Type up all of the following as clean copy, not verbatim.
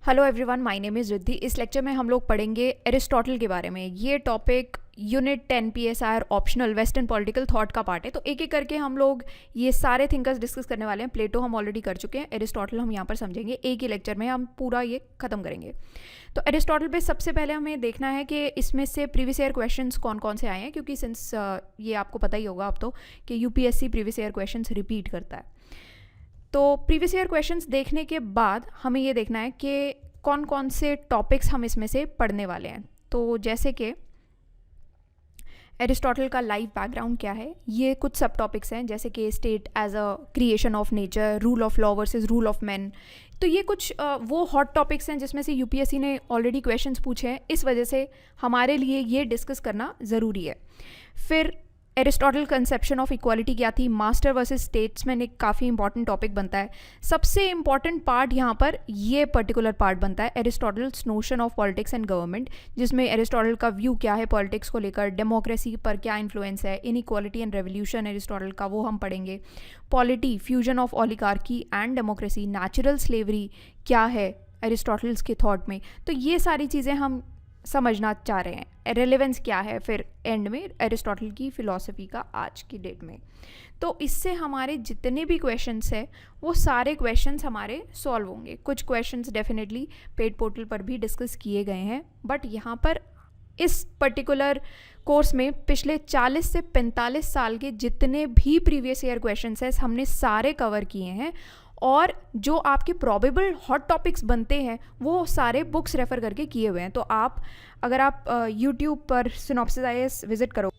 Hello everyone, my name is Riddhi. इस lecture में हम लोग पढ़ेंगे एरिस्टोटल के बारे में। ये topic unit 10 PSR optional western political thought का पार्ट है। तो एक एक करके हम लोग ये सारे थिंकर्स डिस्कस करने वाले हैं। प्लेटो हम ऑलरेडी कर चुके हैं, एरिस्टोटल हम यहाँ पर समझेंगे। एक ही लेक्चर में हम पूरा ये खत्म करेंगे। तो एरिस्टोटल पे सबसे पहले हमें देखना है कि इसमें से प्रीवियस ईयर क्वेश्चंस कौन कौन से आए हैं, क्योंकि सिंस ये आपको पता ही होगा अब तो कि UPSC previous year questions repeat करता है। तो प्रीवियस ईयर क्वेश्चंस देखने के बाद हमें ये देखना है कि कौन कौन से टॉपिक्स हम इसमें से पढ़ने वाले हैं। तो जैसे कि एरिस्टोटल का लाइफ बैकग्राउंड क्या है, ये कुछ सब टॉपिक्स हैं, जैसे कि state as a creation of nature, rule of law versus rule of man. तो ये कुछ वो हॉट टॉपिक्स हैं जिसमें से UPSC ने ऑलरेडी क्वेश्चंस पूछे हैं, इस वजह से हमारे लिए ये डिस्कस करना ज़रूरी है। फिर एरिस्टोटल कंसेप्शन ऑफ इक्वालिटी क्या थी, मास्टर वर्सेस स्टेट्समैन एक काफ़ी इंपॉर्टेंट टॉपिक बनता है। सबसे इंपॉर्टेंट पार्ट यहाँ पर ये पर्टिकुलर पार्ट बनता है, Aristotle's notion of politics and government, जिसमें एरिस्टोटल का व्यू क्या है पॉलिटिक्स को लेकर, डेमोक्रेसी पर क्या इन्फ्लुएंस है, इनइक्वालिटी एंड रेवोल्यूशन एरिस्टोटल का, वो हम पढ़ेंगे। Polity, fusion of oligarchy and democracy, natural slavery क्या है एरिस्टोटल्स के थॉट में। तो ये सारी चीज़ें हम समझना चाह रहे हैं। रेलेवेंस क्या है फिर एंड में एरिस्टोटल की फ़िलॉसफी का आज की डेट में। तो इससे हमारे जितने भी क्वेश्चंस हैं वो सारे क्वेश्चंस हमारे सॉल्व होंगे। कुछ क्वेश्चंस डेफिनेटली पेड पोर्टल पर भी डिस्कस किए गए हैं, बट यहाँ पर इस पर्टिकुलर कोर्स में पिछले 40 से 45 साल के जितने भी प्रीवियस ईयर क्वेश्चंस हैं हमने सारे कवर किए हैं, और जो आपके प्रोबेबल हॉट टॉपिक्स बनते हैं वो सारे बुक्स रेफ़र करके किए हुए हैं। तो अगर आप YouTube पर सिनॉप्सिस IAS विज़िट करो,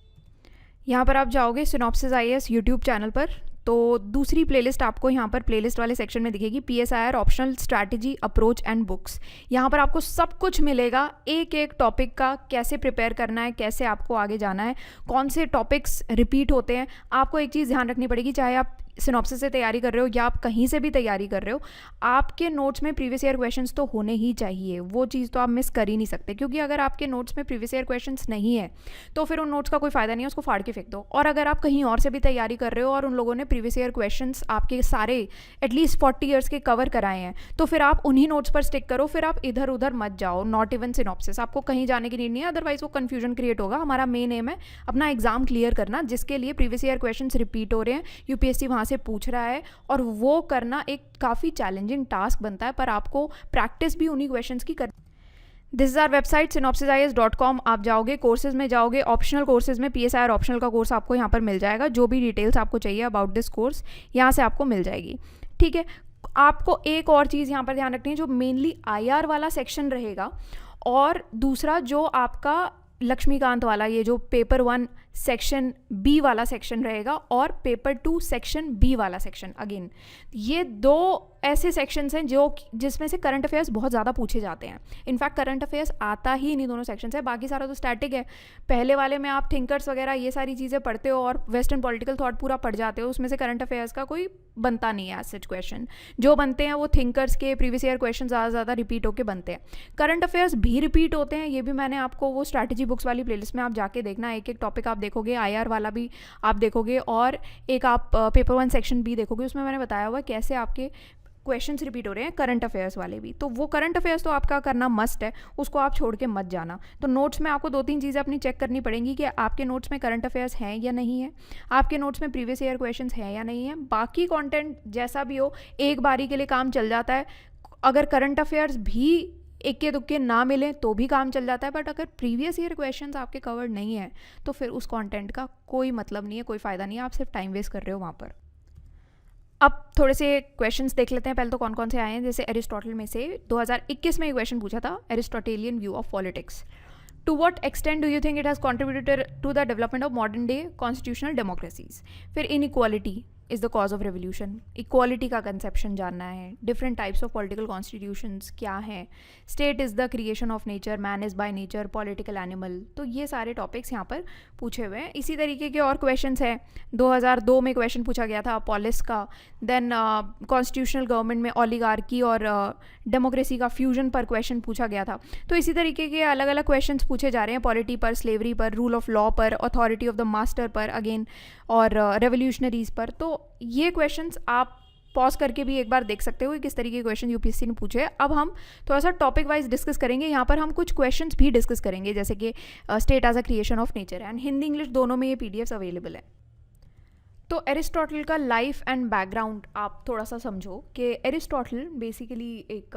यहाँ पर आप जाओगे सिनॉप्सिस IAS YouTube चैनल पर, तो दूसरी प्लेलिस्ट आपको यहाँ पर प्लेलिस्ट वाले सेक्शन में दिखेगी, PSIR optional strategy approach and books. यहाँ पर आपको सब कुछ मिलेगा, एक एक टॉपिक का कैसे प्रिपेयर करना है, कैसे आपको आगे जाना है, कौन से टॉपिक्स रिपीट होते हैं। आपको एक चीज़ ध्यान रखनी पड़ेगी, चाहे आप सिनॉप्सिस से तैयारी कर रहे हो या आप कहीं से भी तैयारी कर रहे हो, आपके नोट्स में प्रीवियस ईयर क्वेश्चंस तो होने ही चाहिए। वो चीज़ तो आप मिस कर ही नहीं सकते, क्योंकि अगर आपके नोट्स में प्रीवियस ईयर क्वेश्चंस नहीं है तो फिर उन नोट्स का कोई फ़ायदा नहीं है, उसको फाड़ के फेंक दो। और अगर आप कहीं और से भी तैयारी कर रहे हो और उन लोगों ने प्रीवियस ईयर क्वेश्चंस आपके सारे एटलीस्ट 40 ईयर्स के कवर कराए हैं, तो फिर आप उन्हीं नोट्स पर स्टिक करो, फिर आप इधर उधर मत जाओ, नॉट इवन सिनॉप्सिस। आपको कहीं जाने की नीड नहीं है, अदरवाइज वो कन्फ्यूजन क्रिएट होगा। हमारा मेन एम है अपना एग्जाम क्लियर करना, जिसके लिए प्रीवियस ईयर क्वेश्चंस रिपीट हो रहे हैं, UPSC वहाँ से पूछ रहा है, और वो करना एक काफ़ी चैलेंजिंग टास्क बनता है, पर आपको प्रैक्टिस भी उन्हीं क्वेश्चंस की कर। This is our website synopsisis.com। आप जाओगे, कोर्सेज में जाओगे, ऑप्शनल कोर्सेज में PSIR ऑप्शनल का कोर्स आपको यहाँ पर मिल जाएगा। जो भी डिटेल्स आपको चाहिए अबाउट दिस कोर्स यहाँ से आपको मिल जाएगी, ठीक है। आपको एक और चीज़ यहाँ पर ध्यान रखनी है, जो मेनली IR वाला सेक्शन रहेगा, और दूसरा जो आपका लक्ष्मीकांत वाला, ये जो पेपर 1 सेक्शन B वाला सेक्शन रहेगा, और पेपर 2 सेक्शन B वाला सेक्शन। अगेन ये दो ऐसे सेक्शंस हैं जिसमें से करंट अफेयर्स बहुत ज़्यादा पूछे जाते हैं। इनफैक्ट करंट अफेयर्स आता ही इन्हीं दोनों सेक्शन है, बाकी सारा तो स्टैटिक है। पहले वाले में आप थिंकर्स वगैरह ये सारी चीज़ें पढ़ते हो और वेस्टर्न पॉलिटिकल थॉट पूरा पढ़ जाते हो, उसमें से करंट अफेयर्स का कोई बनता नहीं है एज सच क्वेश्चन। जो बनते हैं वो थिंकर्स के प्रीवियस ईयर क्वेश्चन ज़्यादा रिपीट होकर बनते हैं। करंट अफेयर्स भी रिपीट होते हैं, ये भी मैंने आपको वो स्ट्रैटेजी बुक्स वाली प्लेलिस्ट में आप जाके देखना, एक एक टॉपिक आप देखोगे, IR वाला भी आप देखोगे, और एक आप पेपर 1 सेक्शन B देखोगे, उसमें मैंने बताया हुआ कैसे आपके क्वेश्चंस रिपीट हो रहे हैं, करंट अफेयर्स वाले भी। तो वो करंट अफेयर्स तो आपका करना मस्ट है, उसको आप छोड़ के मत जाना। तो नोट्स में आपको 2-3 चीज़ें अपनी चेक करनी पड़ेंगी कि आपके नोट्स में करंट अफेयर्स हैं या नहीं है, आपके नोट्स में प्रीवियस ईयर क्वेश्चंस हैं या नहीं है। बाकी कंटेंट जैसा भी हो, एक बारी के लिए काम चल जाता है। अगर करंट अफेयर्स भी इक्के दुक्के ना मिले तो भी काम चल जाता है, बट अगर प्रीवियस ईयर क्वेश्चंस आपके कवर्ड नहीं है तो फिर उस कंटेंट का कोई मतलब नहीं है, कोई फ़ायदा नहीं है, आप सिर्फ टाइम वेस्ट कर रहे हो वहाँ पर। अब थोड़े से क्वेश्चंस देख लेते हैं पहले तो कौन कौन से आए हैं। जैसे एरिस्टोटल में से 2021 में एक क्वेश्चन पूछा था, Aristotelian view of politics. To what extent do you think it has contributed to the development of modern day constitutional democracies. फिर inequality is the cause of revolution, equality का कंसेप्शन जानना है। Different types of political constitutions क्या हैं। State is the creation of nature, man is by nature, political animal. तो ये सारे topics यहाँ पर पूछे हुए हैं। इसी तरीके के और क्वेश्चंस हैं। 2002 में क्वेश्चन पूछा गया था पॉलिस का। देन कॉन्स्टिट्यूशनल गवर्नमेंट में ओलिगार्की और डेमोक्रेसी का फ्यूजन पर क्वेश्चन पूछा गया था। तो इसी तरीके के अलग अलग क्वेश्चंस पूछे जा रहे हैं, पॉलिटी पर, स्लेवरी पर, रूल ऑफ लॉ पर, अथॉरिटी ऑफ द मास्टर पर अगेन, और रेवोल्यूशनरीज पर। तो ये क्वेश्चंस आप पॉज करके भी एक बार देख सकते हो कि किस तरीके के क्वेश्चन यूपीएससी ने पूछे हैं। अब हम थोड़ा सा टॉपिक वाइज डिस्कस करेंगे। यहाँ पर हम कुछ क्वेश्चंस भी डिस्कस करेंगे, जैसे कि state as a creation of nature, and Hindi English दोनों में ये पीडीएफ्स अवेलेबल है। तो एरिस्टोटल का लाइफ एंड बैकग्राउंड आप थोड़ा सा समझो कि एरिस्टोटल बेसिकली एक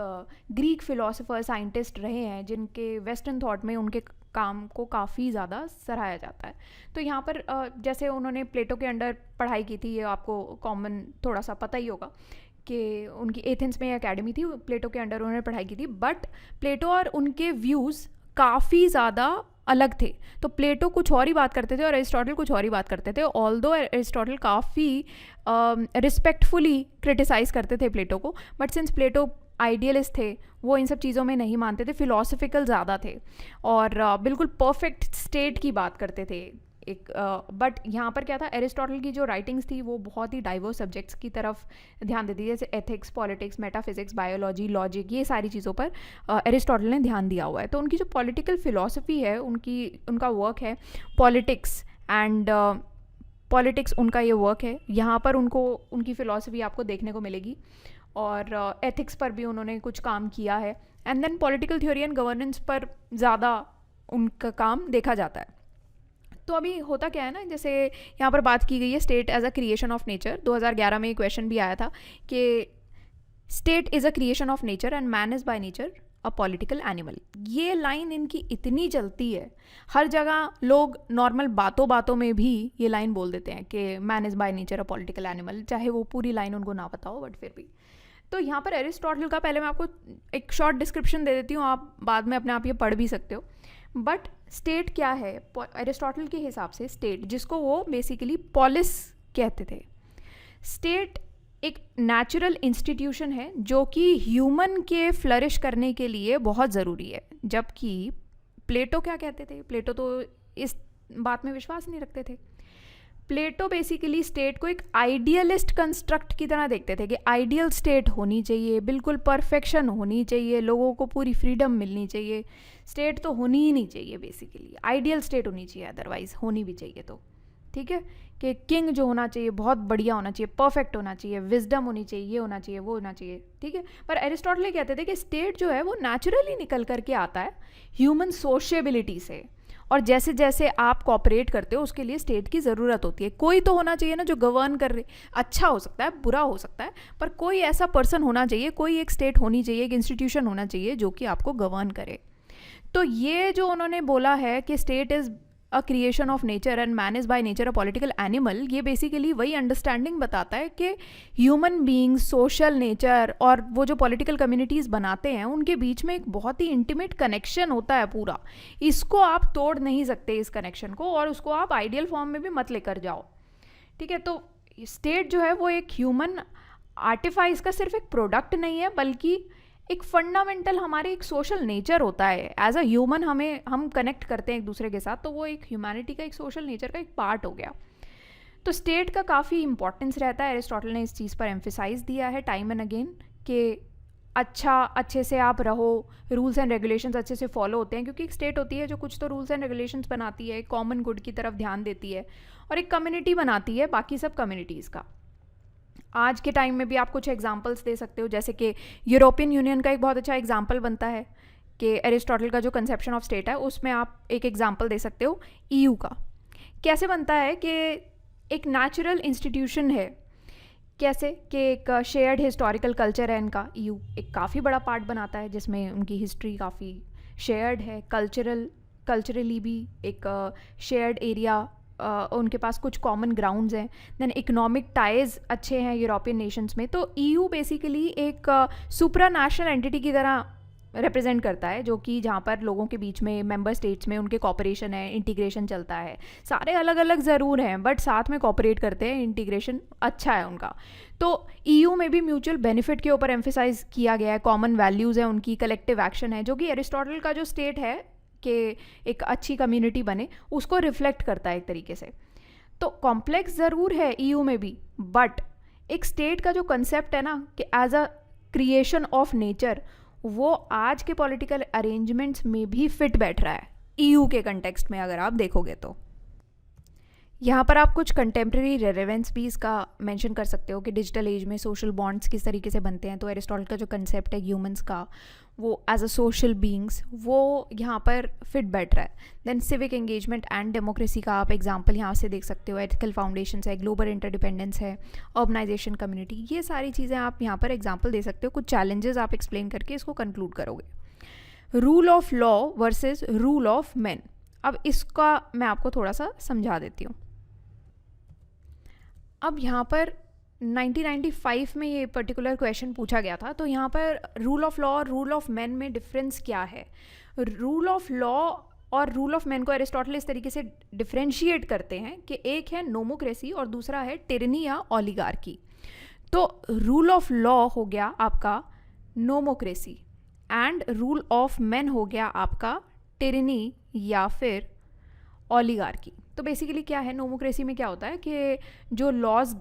ग्रीक फिलोसोफर साइंटिस्ट रहे हैं जिनके वेस्टर्न थॉट में उनके काम को काफ़ी ज़्यादा सराहा जाता है। तो यहाँ पर जैसे उन्होंने प्लेटो के अंडर पढ़ाई की थी, ये आपको कॉमन थोड़ा सा पता ही होगा कि उनकी एथेंस में एकेडमी थी, प्लेटो के अंडर उन्होंने पढ़ाई की थी। बट प्लेटो और उनके व्यूज़ काफ़ी ज़्यादा अलग थे। तो प्लेटो कुछ और ही बात करते थे और एरिस्टोटल कुछ और ही बात करते थे। ऑल्दो एरिस्टोटल काफ़ी रिस्पेक्टफुली क्रिटिसाइज़ करते थे प्लेटो को, बट सिंस प्लेटो आइडियलिस्ट थे, वो इन सब चीज़ों में नहीं मानते थे, फिलोसफिकल ज़्यादा थे और बिल्कुल परफेक्ट स्टेट की बात करते थे एक। बट यहाँ पर क्या था, एरिस्टोटल की जो राइटिंग्स थी वो बहुत ही डाइवर्स सब्जेक्ट्स की तरफ ध्यान देती थी, जैसे ethics, politics, metaphysics, biology, logic, ये सारी चीज़ों पर एरिस्टोटल ने ध्यान दिया हुआ है। तो उनकी जो पॉलिटिकल फिलॉसफी है, उनका वर्क है पॉलिटिक्स एंड पॉलिटिक्स, उनका ये वर्क है। यहाँ पर उनकी फ़िलॉसफी आपको देखने को मिलेगी और एथिक्स पर भी उन्होंने कुछ काम किया है। And then political theory and governance पर ज़्यादा उनका काम देखा जाता है। तो अभी होता क्या है ना, जैसे यहाँ पर बात की गई है state as a creation of nature. 2011 में एक क्वेश्चन भी आया था कि state is a creation of nature and man is by nature a political animal. ये लाइन इनकी इतनी चलती है, हर जगह लोग नॉर्मल बातों बातों में भी ये लाइन बोल देते हैं कि man is by nature a political animal, चाहे वो पूरी लाइन उनको ना पता हो, बट फिर भी। तो यहाँ पर एरिस्टोटल का पहले मैं आपको एक शॉर्ट डिस्क्रिप्शन दे देती हूँ, आप बाद में अपने आप ये पढ़ भी सकते हो। बट स्टेट क्या है एरिस्टोटल के हिसाब से, स्टेट जिसको वो बेसिकली पॉलिस कहते थे, स्टेट एक नेचुरल इंस्टीट्यूशन है जो कि ह्यूमन के फ्लरिश करने के लिए बहुत ज़रूरी है। जबकि प्लेटो क्या कहते थे, प्लेटो तो इस बात में विश्वास नहीं रखते थे। प्लेटो बेसिकली स्टेट को एक आइडियलिस्ट कंस्ट्रक्ट की तरह देखते थे कि आइडियल स्टेट होनी चाहिए, बिल्कुल परफेक्शन होनी चाहिए, लोगों को पूरी फ्रीडम मिलनी चाहिए, स्टेट तो होनी ही नहीं चाहिए, बेसिकली आइडियल स्टेट होनी चाहिए, अदरवाइज होनी भी चाहिए तो ठीक है, कि किंग जो होना चाहिए बहुत बढ़िया होना चाहिए, परफेक्ट होना चाहिए, विजडम होनी चाहिए, ये होना चाहिए, वो होना चाहिए, ठीक है। पर एरिस्टोटल कहते थे कि स्टेट जो है वो नेचुरली निकल करके आता है ह्यूमन सोशिएबिलिटी से, और जैसे जैसे आप कॉपरेट करते हो उसके लिए स्टेट की ज़रूरत होती है। कोई तो होना चाहिए ना जो गवर्न कर रहे, अच्छा हो सकता है, बुरा हो सकता है, पर कोई ऐसा पर्सन होना चाहिए, कोई एक स्टेट होनी चाहिए, एक इंस्टीट्यूशन होना चाहिए जो कि आपको गवर्न करे। तो ये जो उन्होंने बोला है कि state is a creation of nature and man is by nature a political animal, ये बेसिकली वही अंडरस्टैंडिंग बताता है कि ह्यूमन बीइंग, सोशल नेचर और वो जो पॉलिटिकल कम्युनिटीज़ बनाते हैं उनके बीच में एक बहुत ही इंटीमेट कनेक्शन होता है पूरा। इसको आप तोड़ नहीं सकते इस कनेक्शन को, और उसको आप आइडियल फॉर्म में भी मत लेकर जाओ, ठीक है। तो स्टेट जो है वो एक ह्यूमन आर्टिफाइस का सिर्फ एक प्रोडक्ट नहीं है, बल्कि एक फंडामेंटल हमारे एक सोशल नेचर होता है। एज अ ह्यूमन हम कनेक्ट करते हैं एक दूसरे के साथ, तो वो एक ह्यूमैनिटी का, एक सोशल नेचर का एक पार्ट हो गया। तो स्टेट का काफ़ी इंपॉर्टेंस रहता है। एरिस्टोटल ने इस चीज़ पर एम्फेसाइज दिया है टाइम एंड अगेन कि अच्छे से आप रहो, रूल्स एंड रेगुलेशंस अच्छे से फॉलो होते हैं, क्योंकि एक स्टेट होती है जो कुछ तो रूल्स एंड रेगुलेशंस बनाती है, कॉमन गुड की तरफ ध्यान देती है, और एक कम्युनिटी बनाती है बाकी सब कम्युनिटीज़ का। आज के टाइम में भी आप कुछ एग्जांपल्स दे सकते हो, जैसे कि यूरोपियन यूनियन का एक बहुत अच्छा एग्जांपल बनता है कि एरिस्टोटल का जो कंसेप्शन ऑफ स्टेट है उसमें आप एक एग्जांपल दे सकते हो ईयू का। कैसे बनता है कि एक नेचुरल इंस्टीट्यूशन है, कैसे कि एक शेयर्ड हिस्टोरिकल कल्चर है इनका, ईयू एक काफ़ी बड़ा पार्ट बनाता है जिसमें उनकी हिस्ट्री काफ़ी शेयर्ड है, कल्चरली भी एक शेयर्ड एरिया, उनके पास कुछ कॉमन ग्राउंड्स हैं, देन इकोनॉमिक टाइज अच्छे हैं यूरोपियन नेशंस में। तो ईयू बेसिकली एक सुप्रा नेशनल एंटिटी की तरह रिप्रेजेंट करता है, जो कि जहाँ पर लोगों के बीच में, मेंबर स्टेट्स में उनके कॉपरेशन है, इंटीग्रेशन चलता है। सारे अलग अलग ज़रूर हैं बट साथ में कॉपरेट करते हैं, इंटीग्रेशन अच्छा है उनका। तो ईयू में भी म्यूचुअल बेनिफिट के ऊपर एम्फेसाइज किया गया है, कॉमन वैल्यूज़ हैं उनकी, कलेक्टिव एक्शन है, जो कि एरिस्टोटल का जो स्टेट है कि एक अच्छी कम्युनिटी बने उसको रिफ्लेक्ट करता है एक तरीके से। तो कॉम्प्लेक्स ज़रूर है ईयू में भी, बट एक स्टेट का जो कंसेप्ट है ना कि as a creation of nature, वो आज के पॉलिटिकल अरेंजमेंट्स में भी फिट बैठ रहा है ईयू के कंटेक्स्ट में, अगर आप देखोगे तो। यहाँ पर आप कुछ कंटेम्प्रेरी रेलेवेंस भी इसका मेंशन कर सकते हो कि डिजिटल एज में सोशल बॉन्ड्स किस तरीके से बनते हैं। तो एरिस्टोटल का जो कंसेप्ट है ह्यूमंस का, वो एज अ सोशल बींग्स, वो यहाँ पर फिट बैठ रहा है। Then civic engagement and democracy का आप एग्जांपल यहाँ से देख सकते हो। एथिकल फाउंडेशंस है, ग्लोबल इंटरडिपेंडेंस है, अर्बनाइजेशन, कम्युनिटी, ये सारी चीज़ें आप यहाँ पर एग्जांपल दे सकते हो। कुछ चैलेंजेस आप एक्सप्लेन करके इसको कंक्लूड करोगे। Rule of law versus rule of man, अब इसका मैं आपको थोड़ा सा समझा देती हूँ। अब यहाँ पर 1995 में ये पर्टिकुलर क्वेश्चन पूछा गया था, तो यहाँ पर रूल ऑफ लॉ और रूल ऑफ मैन में डिफरेंस क्या है। रूल ऑफ लॉ और रूल ऑफ मैन को एरिस्टोटल इस तरीके से डिफ्रेंशिएट करते हैं कि एक है नोमोक्रेसी और दूसरा है टिरनी या ओलिगार्की। तो रूल ऑफ लॉ हो गया आपका नोमोक्रेसी एंड रूल ऑफ मैन हो गया आपका टिरनी या फिर ओलिगार्की। तो बेसिकली क्या है, नोमोक्रेसी में क्या होता है कि जो लॉज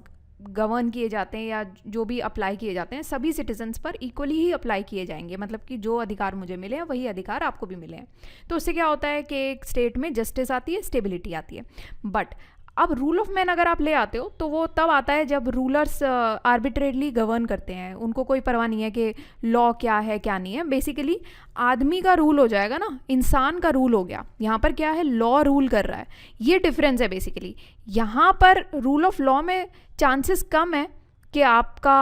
गवर्न किए जाते हैं या जो भी अप्लाई किए जाते हैं सभी सिटीजन्स पर इक्वली ही अप्लाई किए जाएंगे, मतलब कि जो अधिकार मुझे मिले हैं वही अधिकार आपको भी मिले हैं। तो उससे क्या होता है कि एक स्टेट में जस्टिस आती है, स्टेबिलिटी आती है। बट अब रूल ऑफ मैन अगर आप ले आते हो तो वो तब आता है जब रूलर्स आर्बिट्रेटली गवर्न करते हैं, उनको कोई परवाह नहीं है कि लॉ क्या है क्या नहीं है। बेसिकली आदमी का रूल हो जाएगा ना, इंसान का रूल हो गया। यहाँ पर क्या है, लॉ रूल कर रहा है, ये डिफरेंस है बेसिकली। यहाँ पर रूल ऑफ लॉ में चांसेस कम है कि आपका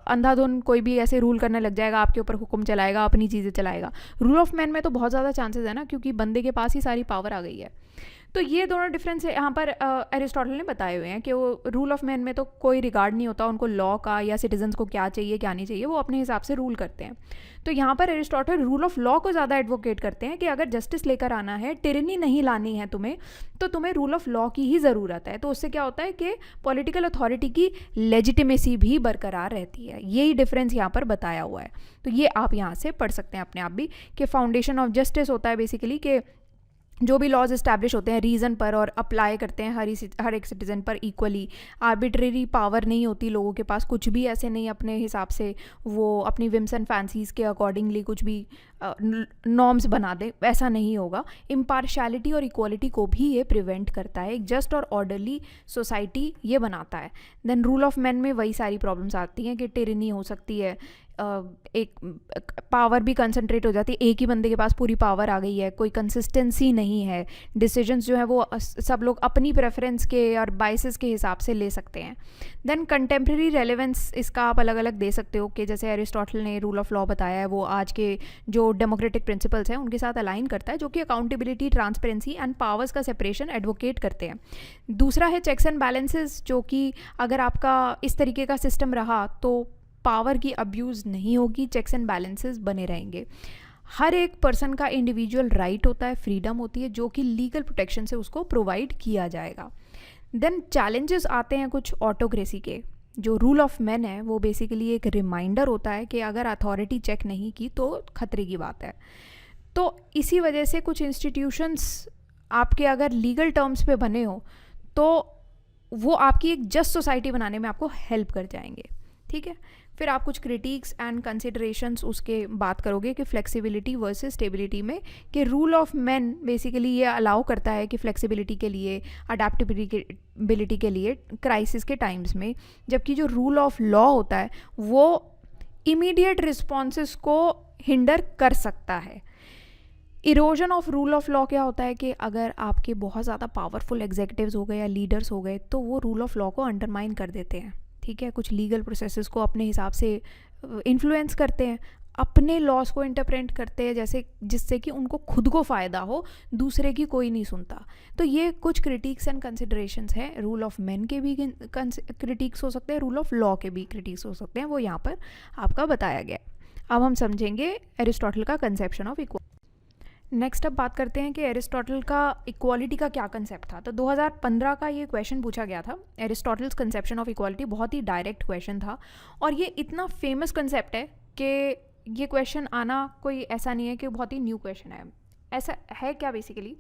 अंधाधुन कोई भी ऐसे रूल करने लग जाएगा, आपके ऊपर हुक्म चलाएगा, अपनी चीज़ें चलाएगा। रूल ऑफ मैन में तो बहुत ज़्यादा चांसेस है ना, क्योंकि बंदे के पास ही सारी पावर आ गई है। तो ये दोनों डिफरेंस है यहाँ पर एरिस्टोटल ने बताए हुए हैं कि वो रूल ऑफ मैन में तो कोई रिगार्ड नहीं होता उनको लॉ का या सिटीजन्स को क्या चाहिए क्या नहीं चाहिए, वो अपने हिसाब से रूल करते हैं। तो यहाँ पर एरिस्टोटल रूल ऑफ लॉ को ज़्यादा एडवोकेट करते हैं कि अगर जस्टिस लेकर आना है, टिरनी नहीं लानी है तुम्हें, तो तुम्हें रूल ऑफ लॉ की ही ज़रूरत है। तो उससे क्या होता है कि पॉलिटिकल अथॉरिटी की लेजिटिमेसी भी बरकरार रहती है। यही डिफरेंस यहाँ पर बताया हुआ है। तो ये आप यहाँ से पढ़ सकते हैं अपने आप भी कि फाउंडेशन ऑफ जस्टिस होता है बेसिकली कि जो भी लॉज इस्टेब्लिश होते हैं रीज़न पर और अप्लाई करते हैं हर एक सिटीज़न पर इक्वली। आर्बिट्रेरी पावर नहीं होती लोगों के पास, कुछ भी ऐसे नहीं अपने हिसाब से वो अपनी विम्स एंड फैंसीज़ के अकॉर्डिंगली कुछ भी नॉर्म्स बना दे, ऐसा नहीं होगा। इम्पार्शलिटी और इक्वालिटी को भी ये प्रिवेंट करता है। एक जस्ट और ऑर्डरली सोसाइटी ये बनाता है। देन रूल ऑफ मैन में वही सारी प्रॉब्लम्स आती हैं कि टिरनी हो सकती है, एक पावर भी कंसंट्रेट हो जाती है, एक ही बंदे के पास पूरी पावर आ गई है, कोई कंसिस्टेंसी नहीं है, डिसीजंस जो है वो सब लोग अपनी प्रेफरेंस के और बाइसेस के हिसाब से ले सकते हैं। देन कंटेम्प्रेरी रेलेवेंस इसका आप अलग अलग दे सकते हो कि जैसे एरिस्टोटल ने रूल ऑफ लॉ बताया है, वो आज के जो डेमोक्रेटिक प्रिंसिपल्स हैं उनके साथ अलाइन करता है, जो कि अकाउंटेबिलिटी, ट्रांसपेरेंसी एंड पावर्स का सेपरेशन एडवोकेट करते हैं। दूसरा है चेक्स एंड बैलेंसेस, जो कि अगर आपका इस तरीके का सिस्टम रहा तो पावर की अब्यूज़ नहीं होगी, चेक्स एंड बैलेंसेस बने रहेंगे। हर एक पर्सन का इंडिविजुअल राइट होता है, फ्रीडम होती है, जो कि लीगल प्रोटेक्शन से उसको प्रोवाइड किया जाएगा। देन चैलेंजेस आते हैं कुछ ऑटोक्रेसी के। जो रूल ऑफ मैन है वो बेसिकली एक रिमाइंडर होता है कि अगर अथॉरिटी चेक नहीं की तो खतरे की बात है। तो इसी वजह से कुछ इंस्टीट्यूशंस आपके अगर लीगल टर्म्स पे बने हो तो वो आपकी एक जस्ट सोसाइटी बनाने में आपको हेल्प कर जाएंगे। ठीक है, फिर आप कुछ क्रिटिक्स एंड कंसिडरेशंस उसके बात करोगे कि फ्लेक्सिबिलिटी वर्सेस स्टेबिलिटी में, कि रूल ऑफ मैन बेसिकली ये अलाउ करता है कि फ्लेक्सिबिलिटी के लिए, अडेप्टेबिलिटी के लिए क्राइसिस के टाइम्स में, जबकि जो रूल ऑफ लॉ होता है वो इमीडिएट रिस्पॉन्सेस को हिंडर कर सकता है। Erosion of rule of law क्या होता है कि अगर आपके बहुत ज़्यादा पावरफुल एग्जीक्यूटिव्स हो गए या लीडर्स हो गए तो वो रूल ऑफ लॉ को अंडरमाइन कर देते हैं। ठीक है, कुछ लीगल प्रोसेसेस को अपने हिसाब से इन्फ्लुएंस करते हैं, अपने लॉस को इंटरप्रेट करते हैं जैसे जिससे कि उनको खुद को फ़ायदा हो, दूसरे की कोई नहीं सुनता। तो ये कुछ क्रिटिक्स एंड कंसिडरेशंस हैं। रूल ऑफ मैन के भी क्रिटिक्स हो सकते हैं, रूल ऑफ लॉ के भी क्रिटिक्स हो सकते हैं, वो यहाँ पर आपका बताया गया। अब हम समझेंगे एरिस्टोटल का कंसेप्शन ऑफ इक्वालिटी। नेक्स्ट अब बात करते हैं कि एरिस्टोटल का इक्वालिटी का क्या कंसेप्ट था। तो 2015 का ये क्वेश्चन पूछा गया था, एरिस्टोटल्स कंसेप्शन ऑफ इक्वालिटी। बहुत ही डायरेक्ट क्वेश्चन था और ये इतना फेमस कंसेप्ट है कि ये क्वेश्चन आना कोई ऐसा नहीं है कि बहुत ही न्यू क्वेश्चन है। ऐसा है क्या बेसिकली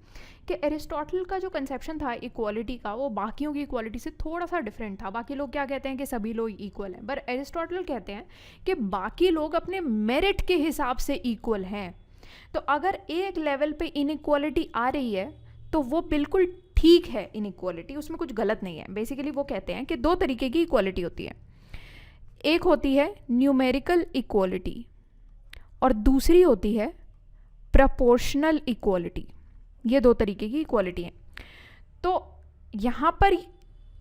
कि एरिस्टोटल का जो कंसेप्शन था इक्वालिटी का, वो बाकियों की इक्वालिटी से थोड़ा सा डिफरेंट था। बाकी लोग क्या कहते हैं कि सभी लोग इक्वल हैं, पर एरिस्टोटल कहते हैं कि बाकी लोग अपने मेरिट के हिसाब से इक्वल हैं। तो अगर एक लेवल पे इनइक्वालिटी आ रही है तो वो बिल्कुल ठीक है इनइक्वालिटी, उसमें कुछ गलत नहीं है। बेसिकली वो कहते हैं कि दो तरीके की इक्वालिटी होती है, एक होती है न्यूमेरिकल इक्वालिटी और दूसरी होती है प्रपोर्शनल इक्वालिटी। ये दो तरीके की इक्वालिटी है। तो यहाँ पर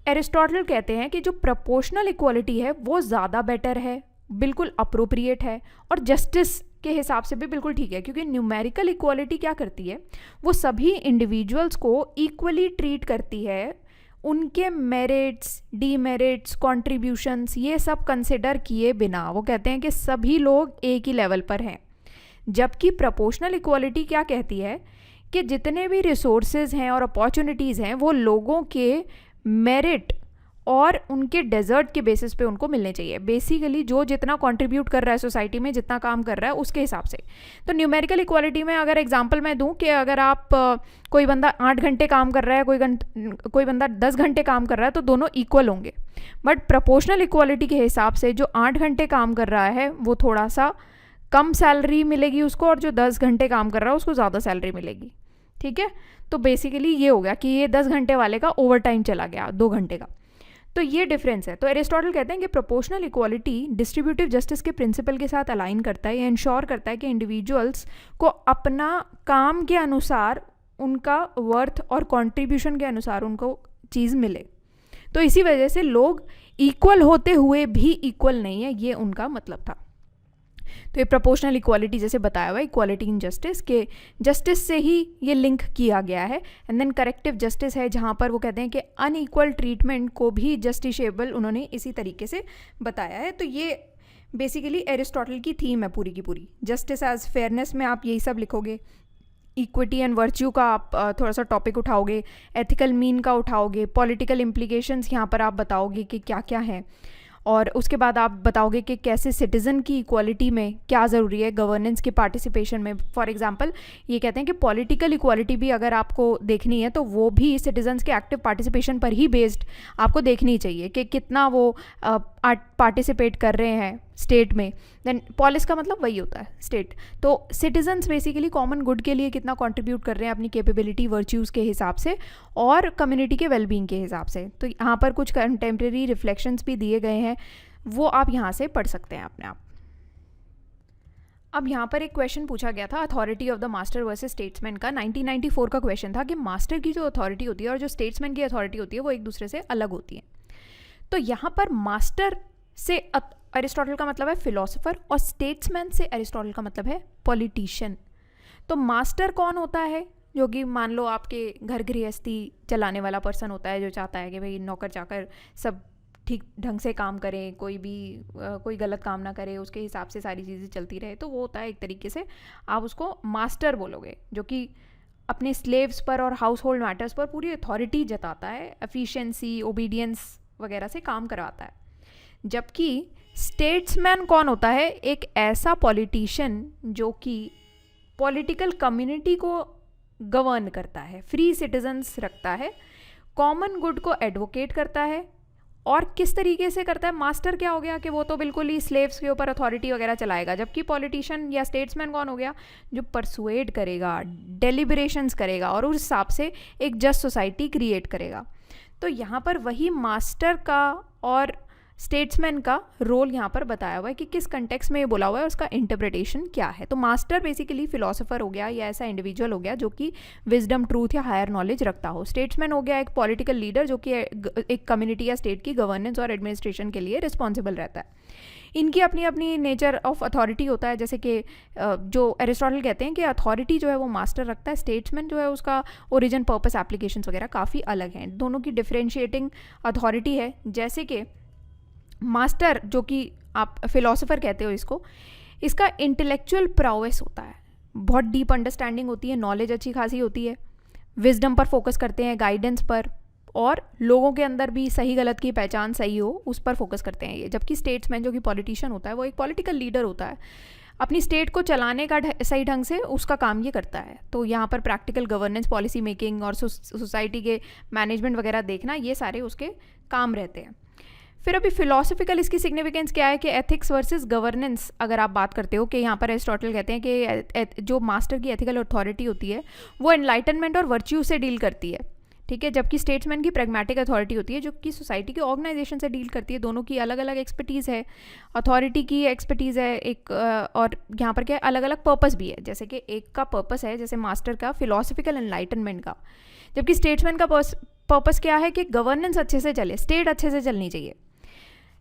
एरिस्टोटल कहते हैं कि जो प्रपोर्शनल इक्वालिटी है वो ज़्यादा बेटर है, बिल्कुल अप्रोप्रिएट है और जस्टिस के हिसाब से भी बिल्कुल ठीक है, क्योंकि न्यूमेरिकल इक्वालिटी क्या करती है, वो सभी इंडिविजुअल्स को इक्वली ट्रीट करती है, उनके मेरिट्स, डीमेरिट्स, कॉन्ट्रीब्यूशंस ये सब कंसिडर किए बिना। वो कहते हैं कि सभी लोग एक ही लेवल पर हैं। जबकि प्रपोर्शनल इक्वालिटी क्या कहती है कि जितने भी रिसोर्सेज हैं और अपॉर्चुनिटीज़ हैं वो लोगों के मेरिट और उनके डेजर्ट के बेसिस पे उनको मिलने चाहिए। बेसिकली जो जितना कंट्रीब्यूट कर रहा है सोसाइटी में, जितना काम कर रहा है उसके हिसाब से। तो न्यूमेरिकल इक्वालिटी में अगर एग्जांपल मैं दूं कि अगर आप कोई बंदा 8 घंटे काम कर रहा है, कोई बंदा 10 घंटे काम कर रहा है, तो दोनों इक्वल होंगे। बट प्रपोर्शनल इक्वालिटी के हिसाब से जो 8 घंटे काम कर रहा है वो थोड़ा सा कम सैलरी मिलेगी उसको, और जो 10 घंटे काम कर रहा है उसको ज़्यादा सैलरी मिलेगी। ठीक है, तो बेसिकली ये हो गया कि ये 10 घंटे वाले का ओवर टाइम चला गया 2 घंटे का। तो ये डिफरेंस है। तो एरिस्टोटल कहते हैं कि प्रोपोर्शनल इक्वालिटी डिस्ट्रीब्यूटिव जस्टिस के प्रिंसिपल के साथ अलाइन करता है, ये इंश्योर करता है कि इंडिविजुअल्स को अपना काम के अनुसार उनका वर्थ और कंट्रीब्यूशन के अनुसार उनको चीज़ मिले। तो इसी वजह से लोग इक्वल होते हुए भी इक्वल नहीं है, ये उनका मतलब था। तो ये प्रोपोर्शनल इक्वालिटी जैसे बताया हुआ है, इक्वालिटी इन जस्टिस के जस्टिस से ही ये लिंक किया गया है। एंड देन करेक्टिव जस्टिस है, जहाँ पर वो कहते हैं कि अनइक्वल ट्रीटमेंट को भी जस्टिसेबल उन्होंने इसी तरीके से बताया है। तो ये बेसिकली एरिस्टोटल की थीम है पूरी की पूरी। जस्टिस एज फेयरनेस में आप यही सब लिखोगे, इक्विटी एंड वर्च्यू का आप थोड़ा सा टॉपिक उठाओगे, एथिकल मीन का उठाओगे, पॉलिटिकल इम्प्लीकेशंस यहाँ पर आप बताओगे कि क्या क्या है, और उसके बाद आप बताओगे कि कैसे सिटीज़न की इक्वालिटी में क्या ज़रूरी है गवर्नेंस के पार्टिसिपेशन में। फॉर एग्जांपल ये कहते हैं कि पॉलिटिकल इक्वालिटी भी अगर आपको देखनी है तो वो भी सिटीजन्स के एक्टिव पार्टिसिपेशन पर ही बेस्ड आपको देखनी चाहिए कि कितना वो पार्टिसिपेट कर रहे हैं स्टेट में। देन पॉलिस का मतलब वही होता है स्टेट। तो सिटीजन्स बेसिकली कॉमन गुड के लिए कितना कंट्रीब्यूट कर रहे हैं अपनी कैपेबिलिटी वर्च्यूज़ के हिसाब से और कम्युनिटी के वेलबींग के हिसाब से। तो यहाँ पर कुछ कंटेम्प्रेरी रिफ्लेक्शंस भी दिए गए हैं, वो आप यहाँ से पढ़ सकते हैं अपने आप। अब यहाँ पर एक क्वेश्चन पूछा गया था authority of the master versus statesman का। 1994 का क्वेश्चन था कि मास्टर की जो अथॉरिटी होती है और जो स्टेट्समैन की अथॉरिटी होती है वो एक दूसरे से अलग होती है। तो यहाँ पर मास्टर से एरिस्टोटल का मतलब है फिलोसोफर और स्टेट्समैन से एरिस्टोटल का मतलब है पॉलिटिशियन। तो मास्टर कौन होता है? जो कि मान लो आपके घर गृहस्थी चलाने वाला पर्सन होता है, जो चाहता है कि भाई नौकर चाकर सब ठीक ढंग से काम करें, कोई गलत काम ना करे, उसके हिसाब से सारी चीज़ें चलती रहे। तो वो होता है एक तरीके से आप उसको मास्टर बोलोगे, जो कि अपने स्लेव्स पर और हाउस होल्ड मैटर्स पर पूरी अथॉरिटी जताता है, एफिशिएंसी, ओबीडियंस वगैरह से काम करवाता है। जबकि स्टेट्समैन कौन होता है? एक ऐसा पॉलिटिशियन जो कि पॉलिटिकल कम्युनिटी को गवर्न करता है, फ्री सिटीजन्स रखता है, कॉमन गुड को एडवोकेट करता है। और किस तरीके से करता है? मास्टर क्या हो गया कि वो तो बिल्कुल ही स्लेव्स के ऊपर अथॉरिटी वगैरह चलाएगा, जबकि पॉलिटिशियन या स्टेट्समैन कौन हो गया? जो परसुएड करेगा, डेलिब्रेशंस करेगा और उस हिसाब से एक जस्ट सोसाइटी क्रिएट करेगा। तो यहाँ पर वही मास्टर का और स्टेट्समैन का रोल यहाँ पर बताया हुआ है कि किस कंटेक्स्ट में ये बोला हुआ है, उसका इंटरप्रिटेशन क्या है। तो मास्टर बेसिकली फिलोसोफर हो गया या ऐसा इंडिविजुअल हो गया जो कि विजडम, ट्रूथ या हायर नॉलेज रखता हो। स्टेट्समैन हो गया एक पॉलिटिकल लीडर जो कि एक कम्युनिटी या स्टेट की गवर्नेंस और एडमिनिस्ट्रेशन के लिए रिस्पॉन्सिबल रहता है। इनकी अपनी अपनी नेचर ऑफ अथॉरिटी होता है, जैसे कि जो एरिस्टोटल कहते हैं कि अथॉरिटी जो है वो मास्टर रखता है, स्टेट्समैन जो है उसका ओरिजिन, पर्पस, एप्लीकेशंस वगैरह काफ़ी अलग हैं। दोनों की डिफरेंशिएटिंग अथॉरिटी है। जैसे कि मास्टर जो कि आप फिलोसोफर कहते हो इसको, इसका इंटेलेक्चुअल प्राउएस होता है, बहुत डीप अंडरस्टैंडिंग होती है, नॉलेज अच्छी खासी होती है, विजडम पर फोकस करते हैं, गाइडेंस पर, और लोगों के अंदर भी सही गलत की पहचान सही हो उस पर फोकस करते हैं ये। जबकि स्टेट्समैन जो कि पॉलिटिशियन होता है वो एक पॉलिटिकल लीडर होता है, अपनी स्टेट को चलाने का सही ढंग से उसका काम ये करता है। तो यहाँ पर प्रैक्टिकल गवर्नेंस, पॉलिसी मेकिंग और सोसाइटी के मैनेजमेंट वगैरह देखना, ये सारे उसके काम रहते हैं। फिर अभी फिलोसफिकल इसकी सिग्निफिकेंस क्या है कि एथिक्स वर्सेस गवर्नेंस अगर आप बात करते हो, कि यहाँ पर एरिस्टोटल कहते हैं कि जो मास्टर की एथिकल अथॉरिटी होती है वो एनलाइटनमेंट और वर्च्यू से डील करती है। ठीक है, जबकि स्टेट्समैन की प्रैग्मेटिक अथॉरिटी होती है जो कि सोसाइटी के ऑर्गेनाइजेशन से डील करती है। दोनों की अलग अलग एक्सपर्टीज़ है, अथॉरिटी की एक्सपर्टीज़ है एक, और यहाँ पर क्या है, अलग अलग पर्पस भी है। जैसे कि एक का पर्पस है जैसे मास्टर का फिलोसफिकल एनलाइटनमेंट का, जबकि स्टेट्समैन का पर्पस क्या है कि गवर्नेंस अच्छे से चले, स्टेट अच्छे से चलनी चाहिए।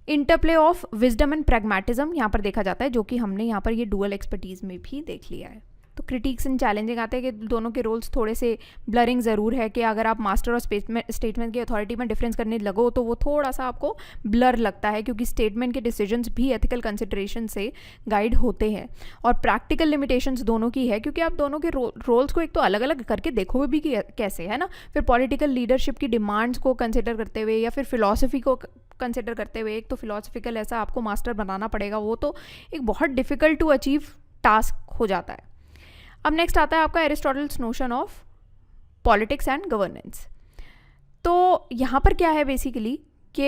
Interplay of wisdom and pragmatism यहाँ पर देखा जाता है, जो कि हमने यहाँ पर ये डुअल एक्सपर्टीज़ में भी देख लिया है। तो क्रिटिक्स एंड चैलेंजिंग आते हैं कि दोनों के रोल्स थोड़े से ब्लरिंग ज़रूर है, कि अगर आप मास्टर और स्टेटमेंट की अथॉरिटी में डिफरेंस करने लगो तो वो थोड़ा सा आपको ब्लर लगता है, क्योंकि स्टेटमेंट के डिसीजंस भी एथिकल कंसिडरेशन से गाइड होते हैं। और प्रैक्टिकल लिमिटेशंस दोनों की है, क्योंकि आप दोनों के रोल्स को एक तो अलग अलग करके देखोगे भी कि कैसे है ना, फिर पॉलिटिकल लीडरशिप की डिमांड्स को कंसिडर करते हुए या फिर फिलॉसफी को कंसिडर करते हुए, एक तो फिलॉसफिकल ऐसा आपको मास्टर बनाना पड़ेगा, वो तो एक बहुत डिफ़िकल्ट टू अचीव टास्क हो जाता है। अब नेक्स्ट आता है आपका Aristotle's notion of politics and governance. तो यहाँ पर क्या है बेसिकली कि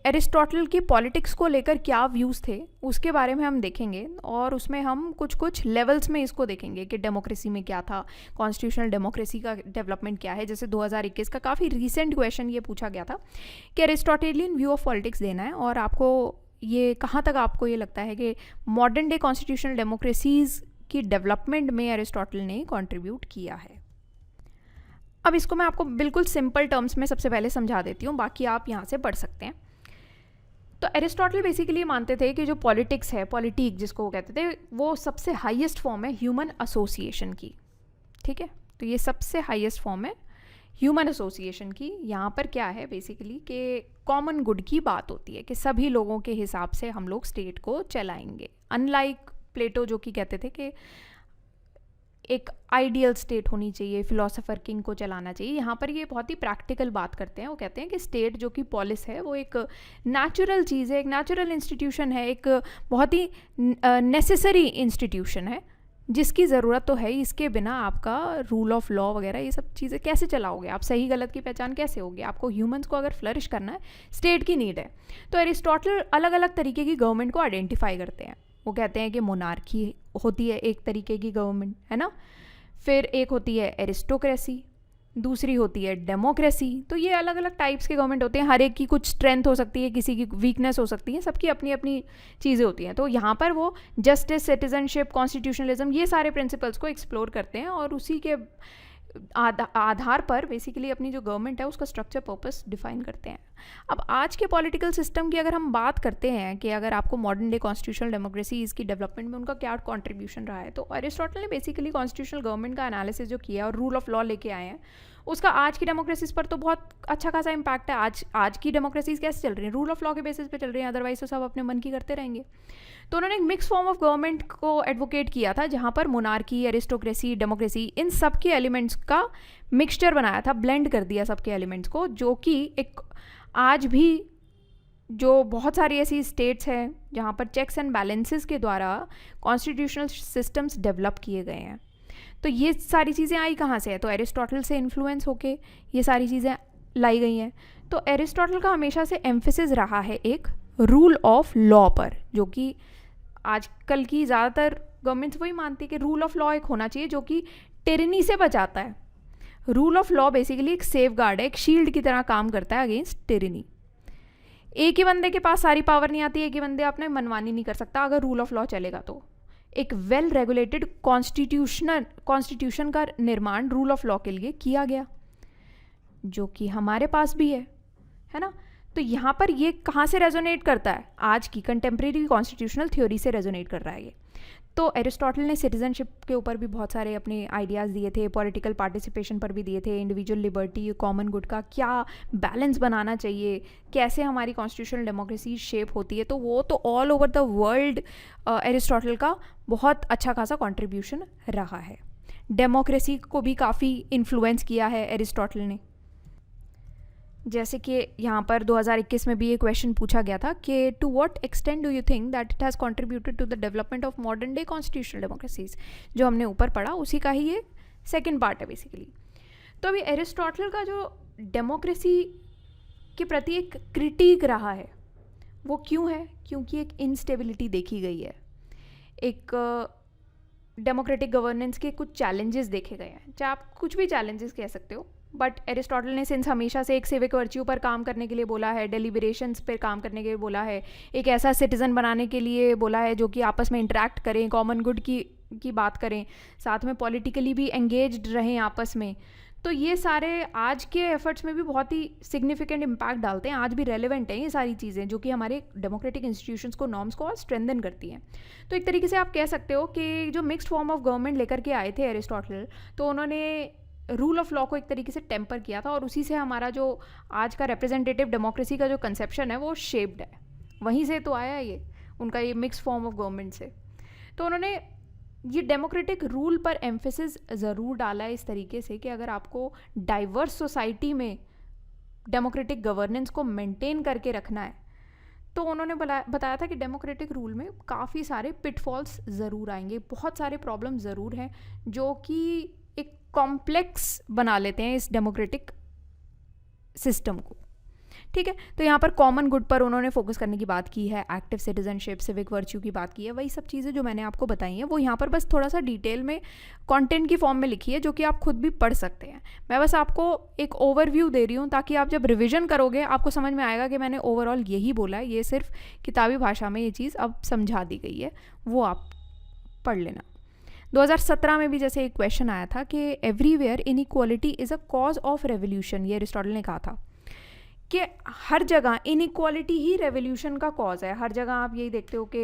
एरिस्टोटल की पॉलिटिक्स को लेकर क्या व्यूज़ थे उसके बारे में हम देखेंगे, और उसमें हम कुछ कुछ लेवल्स में इसको देखेंगे कि डेमोक्रेसी में क्या था, कॉन्स्टिट्यूशनल डेमोक्रेसी का डेवलपमेंट क्या है। जैसे 2021 का काफ़ी रीसेंट क्वेश्चन ये पूछा गया था कि एरिस्टोटेलियन व्यू ऑफ पॉलिटिक्स देना है, और आपको ये कहाँ तक आपको ये लगता है कि मॉडर्न डे कॉन्स्टिट्यूशनल डेमोक्रेसीज़ की डेवलपमेंट में एरिस्टोटल ने कंट्रीब्यूट किया है। अब इसको मैं आपको बिल्कुल सिंपल टर्म्स में सबसे पहले समझा देती हूँ, बाकी आप यहाँ से पढ़ सकते हैं। तो एरिस्टोटल बेसिकली मानते थे कि जो पॉलिटिक्स है, पॉलिटिक जिसको वो कहते थे, वो सबसे हाईएस्ट फॉर्म है ह्यूमन एसोसिएशन की। ठीक है, तो ये सबसे हाईएस्ट फॉर्म है ह्यूमन एसोसिएशन की। यहाँ पर क्या है बेसिकली कि कॉमन गुड की बात होती है कि सभी लोगों के हिसाब से हम लोग स्टेट को चलाएंगे। अनलाइक प्लेटो जो कि कहते थे कि एक आइडियल स्टेट होनी चाहिए, फिलोसोफर किंग को चलाना चाहिए, यहाँ पर ये बहुत ही प्रैक्टिकल बात करते हैं। वो कहते हैं कि स्टेट जो कि पॉलिस है वो एक नेचुरल चीज़ है, एक नेचुरल इंस्टीट्यूशन है, एक बहुत ही नेसेसरी इंस्टीट्यूशन है जिसकी ज़रूरत तो है। इसके बिना आपका रूल ऑफ लॉ वगैरह ये सब चीज़ें कैसे चलाओगे, आप सही गलत की पहचान कैसे होगी? आपको ह्यूमंस को अगर फ्लरिश करना है, स्टेट की नीड है। तो एरिस्टोटल अलग अलग तरीके की गवर्नमेंट को आइडेंटिफाई करते हैं। वो कहते हैं कि मोनार्की होती है एक तरीके की गवर्नमेंट, है ना, फिर एक होती है एरिस्टोक्रेसी, दूसरी होती है डेमोक्रेसी। तो ये अलग अलग टाइप्स के गवर्नमेंट होते हैं, हर एक की कुछ स्ट्रेंथ हो सकती है, किसी की वीकनेस हो सकती है, सबकी अपनी अपनी चीज़ें होती हैं। तो यहाँ पर वो जस्टिस, सिटीजनशिप, कॉन्स्टिट्यूशनलिज्म, ये सारे प्रिंसिपल्स को एक्सप्लोर करते हैं, और उसी के आधार पर बेसिकली अपनी जो गवर्नमेंट है उसका स्ट्रक्चर, पर्पस डिफाइन करते हैं। अब आज के पॉलिटिकल सिस्टम की अगर हम बात करते हैं कि अगर आपको मॉडर्न डे कॉन्स्टिट्यूशनल डेमोक्रेसी इसकी डेवलपमेंट में उनका क्या कंट्रीब्यूशन रहा है, तो एरिस्टोटल ने बेसिकली कॉन्स्टिट्यूशनल गवर्नमेंट का एनालिसिस जो किया और रूल ऑफ लॉ लेके आए हैं, उसका आज की डेमोक्रेसीज पर तो बहुत अच्छा खासा इम्पैक्ट है। आज की डेमोक्रेसीज कैसे चल रही हैं? रूल ऑफ लॉ के बेसिस पे चल रही हैं, अदरवाइज तो सब अपने मन की करते रहेंगे। तो उन्होंने एक मिक्स फॉर्म ऑफ गवर्नमेंट को एडवोकेट किया था, जहाँ पर मोनार्की, एरिस्टोक्रेसी, डेमोक्रेसी, इन सब के एलिमेंट्स का मिक्सचर बनाया था, ब्लेंड कर दिया सबके एलिमेंट्स को, जो कि एक आज भी जो बहुत सारी ऐसी स्टेट्स हैं जहाँ पर चेक्स एंड बैलेंसेस के द्वारा कॉन्स्टिट्यूशनल सिस्टम्स डेवलप किए गए हैं। तो ये सारी चीज़ें आई कहाँ से है? तो एरिस्टोटल से इन्फ्लुएंस होके ये सारी चीज़ें लाई गई हैं। तो एरिस्टोटल का हमेशा से एम्फेसिस रहा है एक रूल ऑफ लॉ पर, जो कि आजकल की ज़्यादातर गवर्नमेंट्स वही मानती है कि रूल ऑफ लॉ एक होना चाहिए जो कि टिरनी से बचाता है। रूल ऑफ लॉ बेसिकली एक सेफ गार्ड है, एक शील्ड की तरह काम करता है अगेंस्ट टिरनी। एक ही बंदे के पास सारी पावर नहीं आती, एक ही बंदे अपने मनमानी नहीं कर सकता अगर रूल ऑफ लॉ चलेगा। तो एक वेल रेगुलेटेड कॉन्स्टिट्यूशन का निर्माण रूल ऑफ लॉ के लिए किया गया, जो कि हमारे पास भी है ना। तो यहाँ पर ये कहाँ से रेजोनेट करता है? आज की कंटेम्प्रेरी कॉन्स्टिट्यूशनल थ्योरी से रेजोनेट कर रहा है ये। तो एरिस्टोटल ने सिटीजनशिप के ऊपर भी बहुत सारे अपने आइडियाज़ दिए थे, पॉलिटिकल पार्टिसिपेशन पर भी दिए थे, इंडिविजुअल लिबर्टी, कॉमन गुड का क्या बैलेंस बनाना चाहिए, कैसे हमारी कॉन्स्टिट्यूशनल डेमोक्रेसी शेप होती है। तो वो तो all over the world Aristotle का बहुत अच्छा खासा कॉन्ट्रीब्यूशन रहा है। डेमोक्रेसी को भी काफ़ी इन्फ्लुएंस किया है एरिस्टोटल ने। जैसे कि यहाँ पर 2021 में भी ये क्वेश्चन पूछा गया था कि to what extent do you think that it has contributed to the development of modern day constitutional democracies. जो हमने ऊपर पढ़ा उसी का ही ये सेकंड पार्ट है बेसिकली। तो अभी एरिस्टोटल का जो डेमोक्रेसी के प्रति एक क्रिटिक रहा है वो क्यों है? क्योंकि एक इनस्टेबिलिटी देखी गई है, एक डेमोक्रेटिक गवर्नेंस के कुछ चैलेंजेस देखे गए हैं, चाहे आप कुछ भी चैलेंजेस कह सकते हो, बट एरिस्टोटल ने सिंस हमेशा से एक सिविक वर्च्यू पर काम करने के लिए बोला है, डेलिब्रेशंस पर काम करने के लिए बोला है, एक ऐसा सिटीज़न बनाने के लिए बोला है जो कि आपस में इंटरेक्ट करें, कॉमन गुड की बात करें, साथ में पॉलिटिकली भी एंगेज्ड रहें आपस में, तो ये सारे आज के एफर्ट्स में भी बहुत ही सिग्निफिकेंट इम्पैक्ट डालते हैं, आज भी रेलेवेंट हैं ये सारी चीज़ें जो कि हमारे डेमोक्रेटिक इंस्टीट्यूशंस को, नॉर्म्स को और स्ट्रेंथन करती हैं। तो एक तरीके से आप कह सकते हो कि जो मिक्स्ड फॉर्म ऑफ गवर्नमेंट लेकर के आए थे एरिस्टोटल, तो उन्होंने रूल ऑफ लॉ को एक तरीके से टेम्पर किया था और उसी से हमारा जो आज का रिप्रेजेंटेटिव डेमोक्रेसी का जो कंसेप्शन है वो शेप्ड है, वहीं से तो आया है ये उनका ये मिक्स फॉर्म ऑफ गवर्नमेंट से। तो उन्होंने ये डेमोक्रेटिक रूल पर एम्फेसिस ज़रूर डाला है इस तरीके से कि अगर आपको डाइवर्स सोसाइटी में डेमोक्रेटिक गवर्नेंस को मेंटेन करके रखना है, तो उन्होंने बताया था कि डेमोक्रेटिक रूल में काफ़ी सारे पिटफॉल्स ज़रूर आएंगे, बहुत सारे प्रॉब्लम ज़रूर हैं जो कि एक कॉम्प्लेक्स बना लेते हैं इस डेमोक्रेटिक सिस्टम को। ठीक है, तो यहाँ पर कॉमन गुड पर उन्होंने फोकस करने की बात की है, एक्टिव सिटीजनशिप, सिविक वर्च्यू की बात की है, वही सब चीज़ें जो मैंने आपको बताई हैं वो यहाँ पर बस थोड़ा सा डिटेल में कंटेंट की फॉर्म में लिखी है जो कि आप खुद भी पढ़ सकते हैं। मैं बस आपको एक ओवरव्यू दे रही हूँ ताकि आप जब रिविजन करोगे आपको समझ में आएगा कि मैंने ओवरऑल यही बोला है, ये सिर्फ किताबी भाषा में ये चीज़ अब समझा दी गई है, वो आप पढ़ लेना। 2017 में भी जैसे एक क्वेश्चन आया था कि everywhere inequality is a cause of revolution, ये एरिस्टोटल ने कहा था कि हर जगह इनइक्वालिटी ही रेवोल्यूशन का कॉज है। हर जगह आप यही देखते हो कि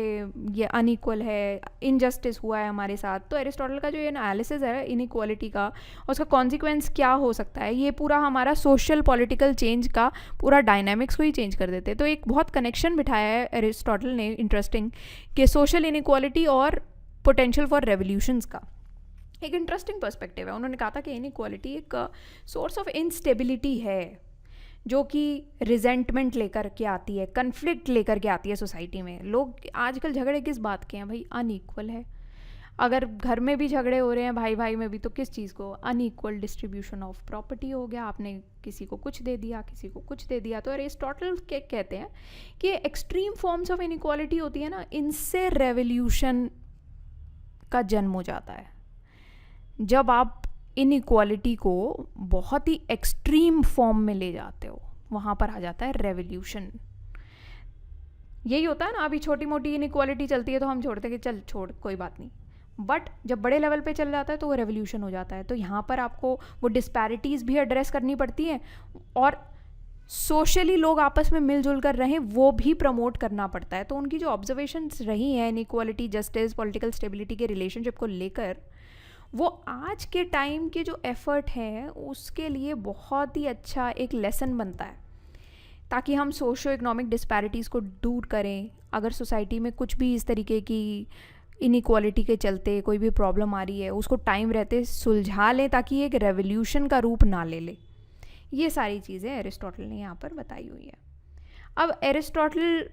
ये अनइक्वल है, इनजस्टिस हुआ है हमारे साथ। तो एरिस्टोटल का जो ये एनालिसिस है इनइक्वालिटी का, उसका कॉन्सिक्वेंस क्या हो सकता है, ये पूरा हमारा सोशल पॉलिटिकल चेंज का पूरा डायनामिक्स को ही चेंज कर देते हैं। तो एक बहुत कनेक्शन बिठाया है एरिस्टोटल ने इंटरेस्टिंग कि सोशल इनइक्वालिटी और पोटेंशियल फॉर रेवोल्यूशंस का एक इंटरेस्टिंग पर्सपेक्टिव है। उन्होंने कहा था कि इनइक्वालिटी एक सोर्स ऑफ इनस्टेबिलिटी है जो कि रिजेंटमेंट लेकर के आती है, कन्फ्लिक्ट लेकर के आती है सोसाइटी में। लोग आजकल झगड़े किस बात के हैं भाई, अनइक्वल है। अगर घर में भी झगड़े हो रहे हैं भाई भाई में भी, तो किस चीज़ को, अनइक्वल डिस्ट्रीब्यूशन ऑफ प्रॉपर्टी हो गया, आपने किसी को कुछ दे दिया किसी को कुछ दे दिया। तो एरिस्टोटल के कहते हैं कि एक्सट्रीम फॉर्म्स ऑफ इनइक्वालिटी होती है ना, इनसे रेवोल्यूशन का जन्म हो जाता है। जब आप इनइक्वालिटी को बहुत ही एक्सट्रीम फॉर्म में ले जाते हो, वहाँ पर आ जाता है रेवोल्यूशन। यही होता है ना, अभी छोटी मोटी इनइक्वालिटी चलती है तो हम छोड़ते हैं कि चल छोड़ कोई बात नहीं, बट जब बड़े लेवल पे चल जाता है तो वो रेवोल्यूशन हो जाता है। तो यहाँ पर आपको वो डिस्पैरिटीज़ भी एड्रेस करनी पड़ती हैं और सोशली लोग आपस में मिलजुल कर रहें वो भी प्रमोट करना पड़ता है। तो उनकी जो ऑब्जर्वेशंस रही हैं इनइक्वालिटी, जस्टिस, पॉलिटिकल स्टेबिलिटी के रिलेशनशिप को लेकर, वो आज के टाइम के जो एफ़र्ट है उसके लिए बहुत ही अच्छा एक लेसन बनता है, ताकि हम सोशो इकोनॉमिक डिस्पैरिटीज़ को दूर करें। अगर सोसाइटी में कुछ भी इस तरीके की इनइक्वालिटी के चलते कोई भी प्रॉब्लम आ रही है उसको टाइम रहते सुलझा लें ताकि एक रेवोल्यूशन का रूप ना ले ले। ये सारी चीज़ें एरिस्टोटल ने यहाँ पर बताई हुई है। अब एरिस्टोटल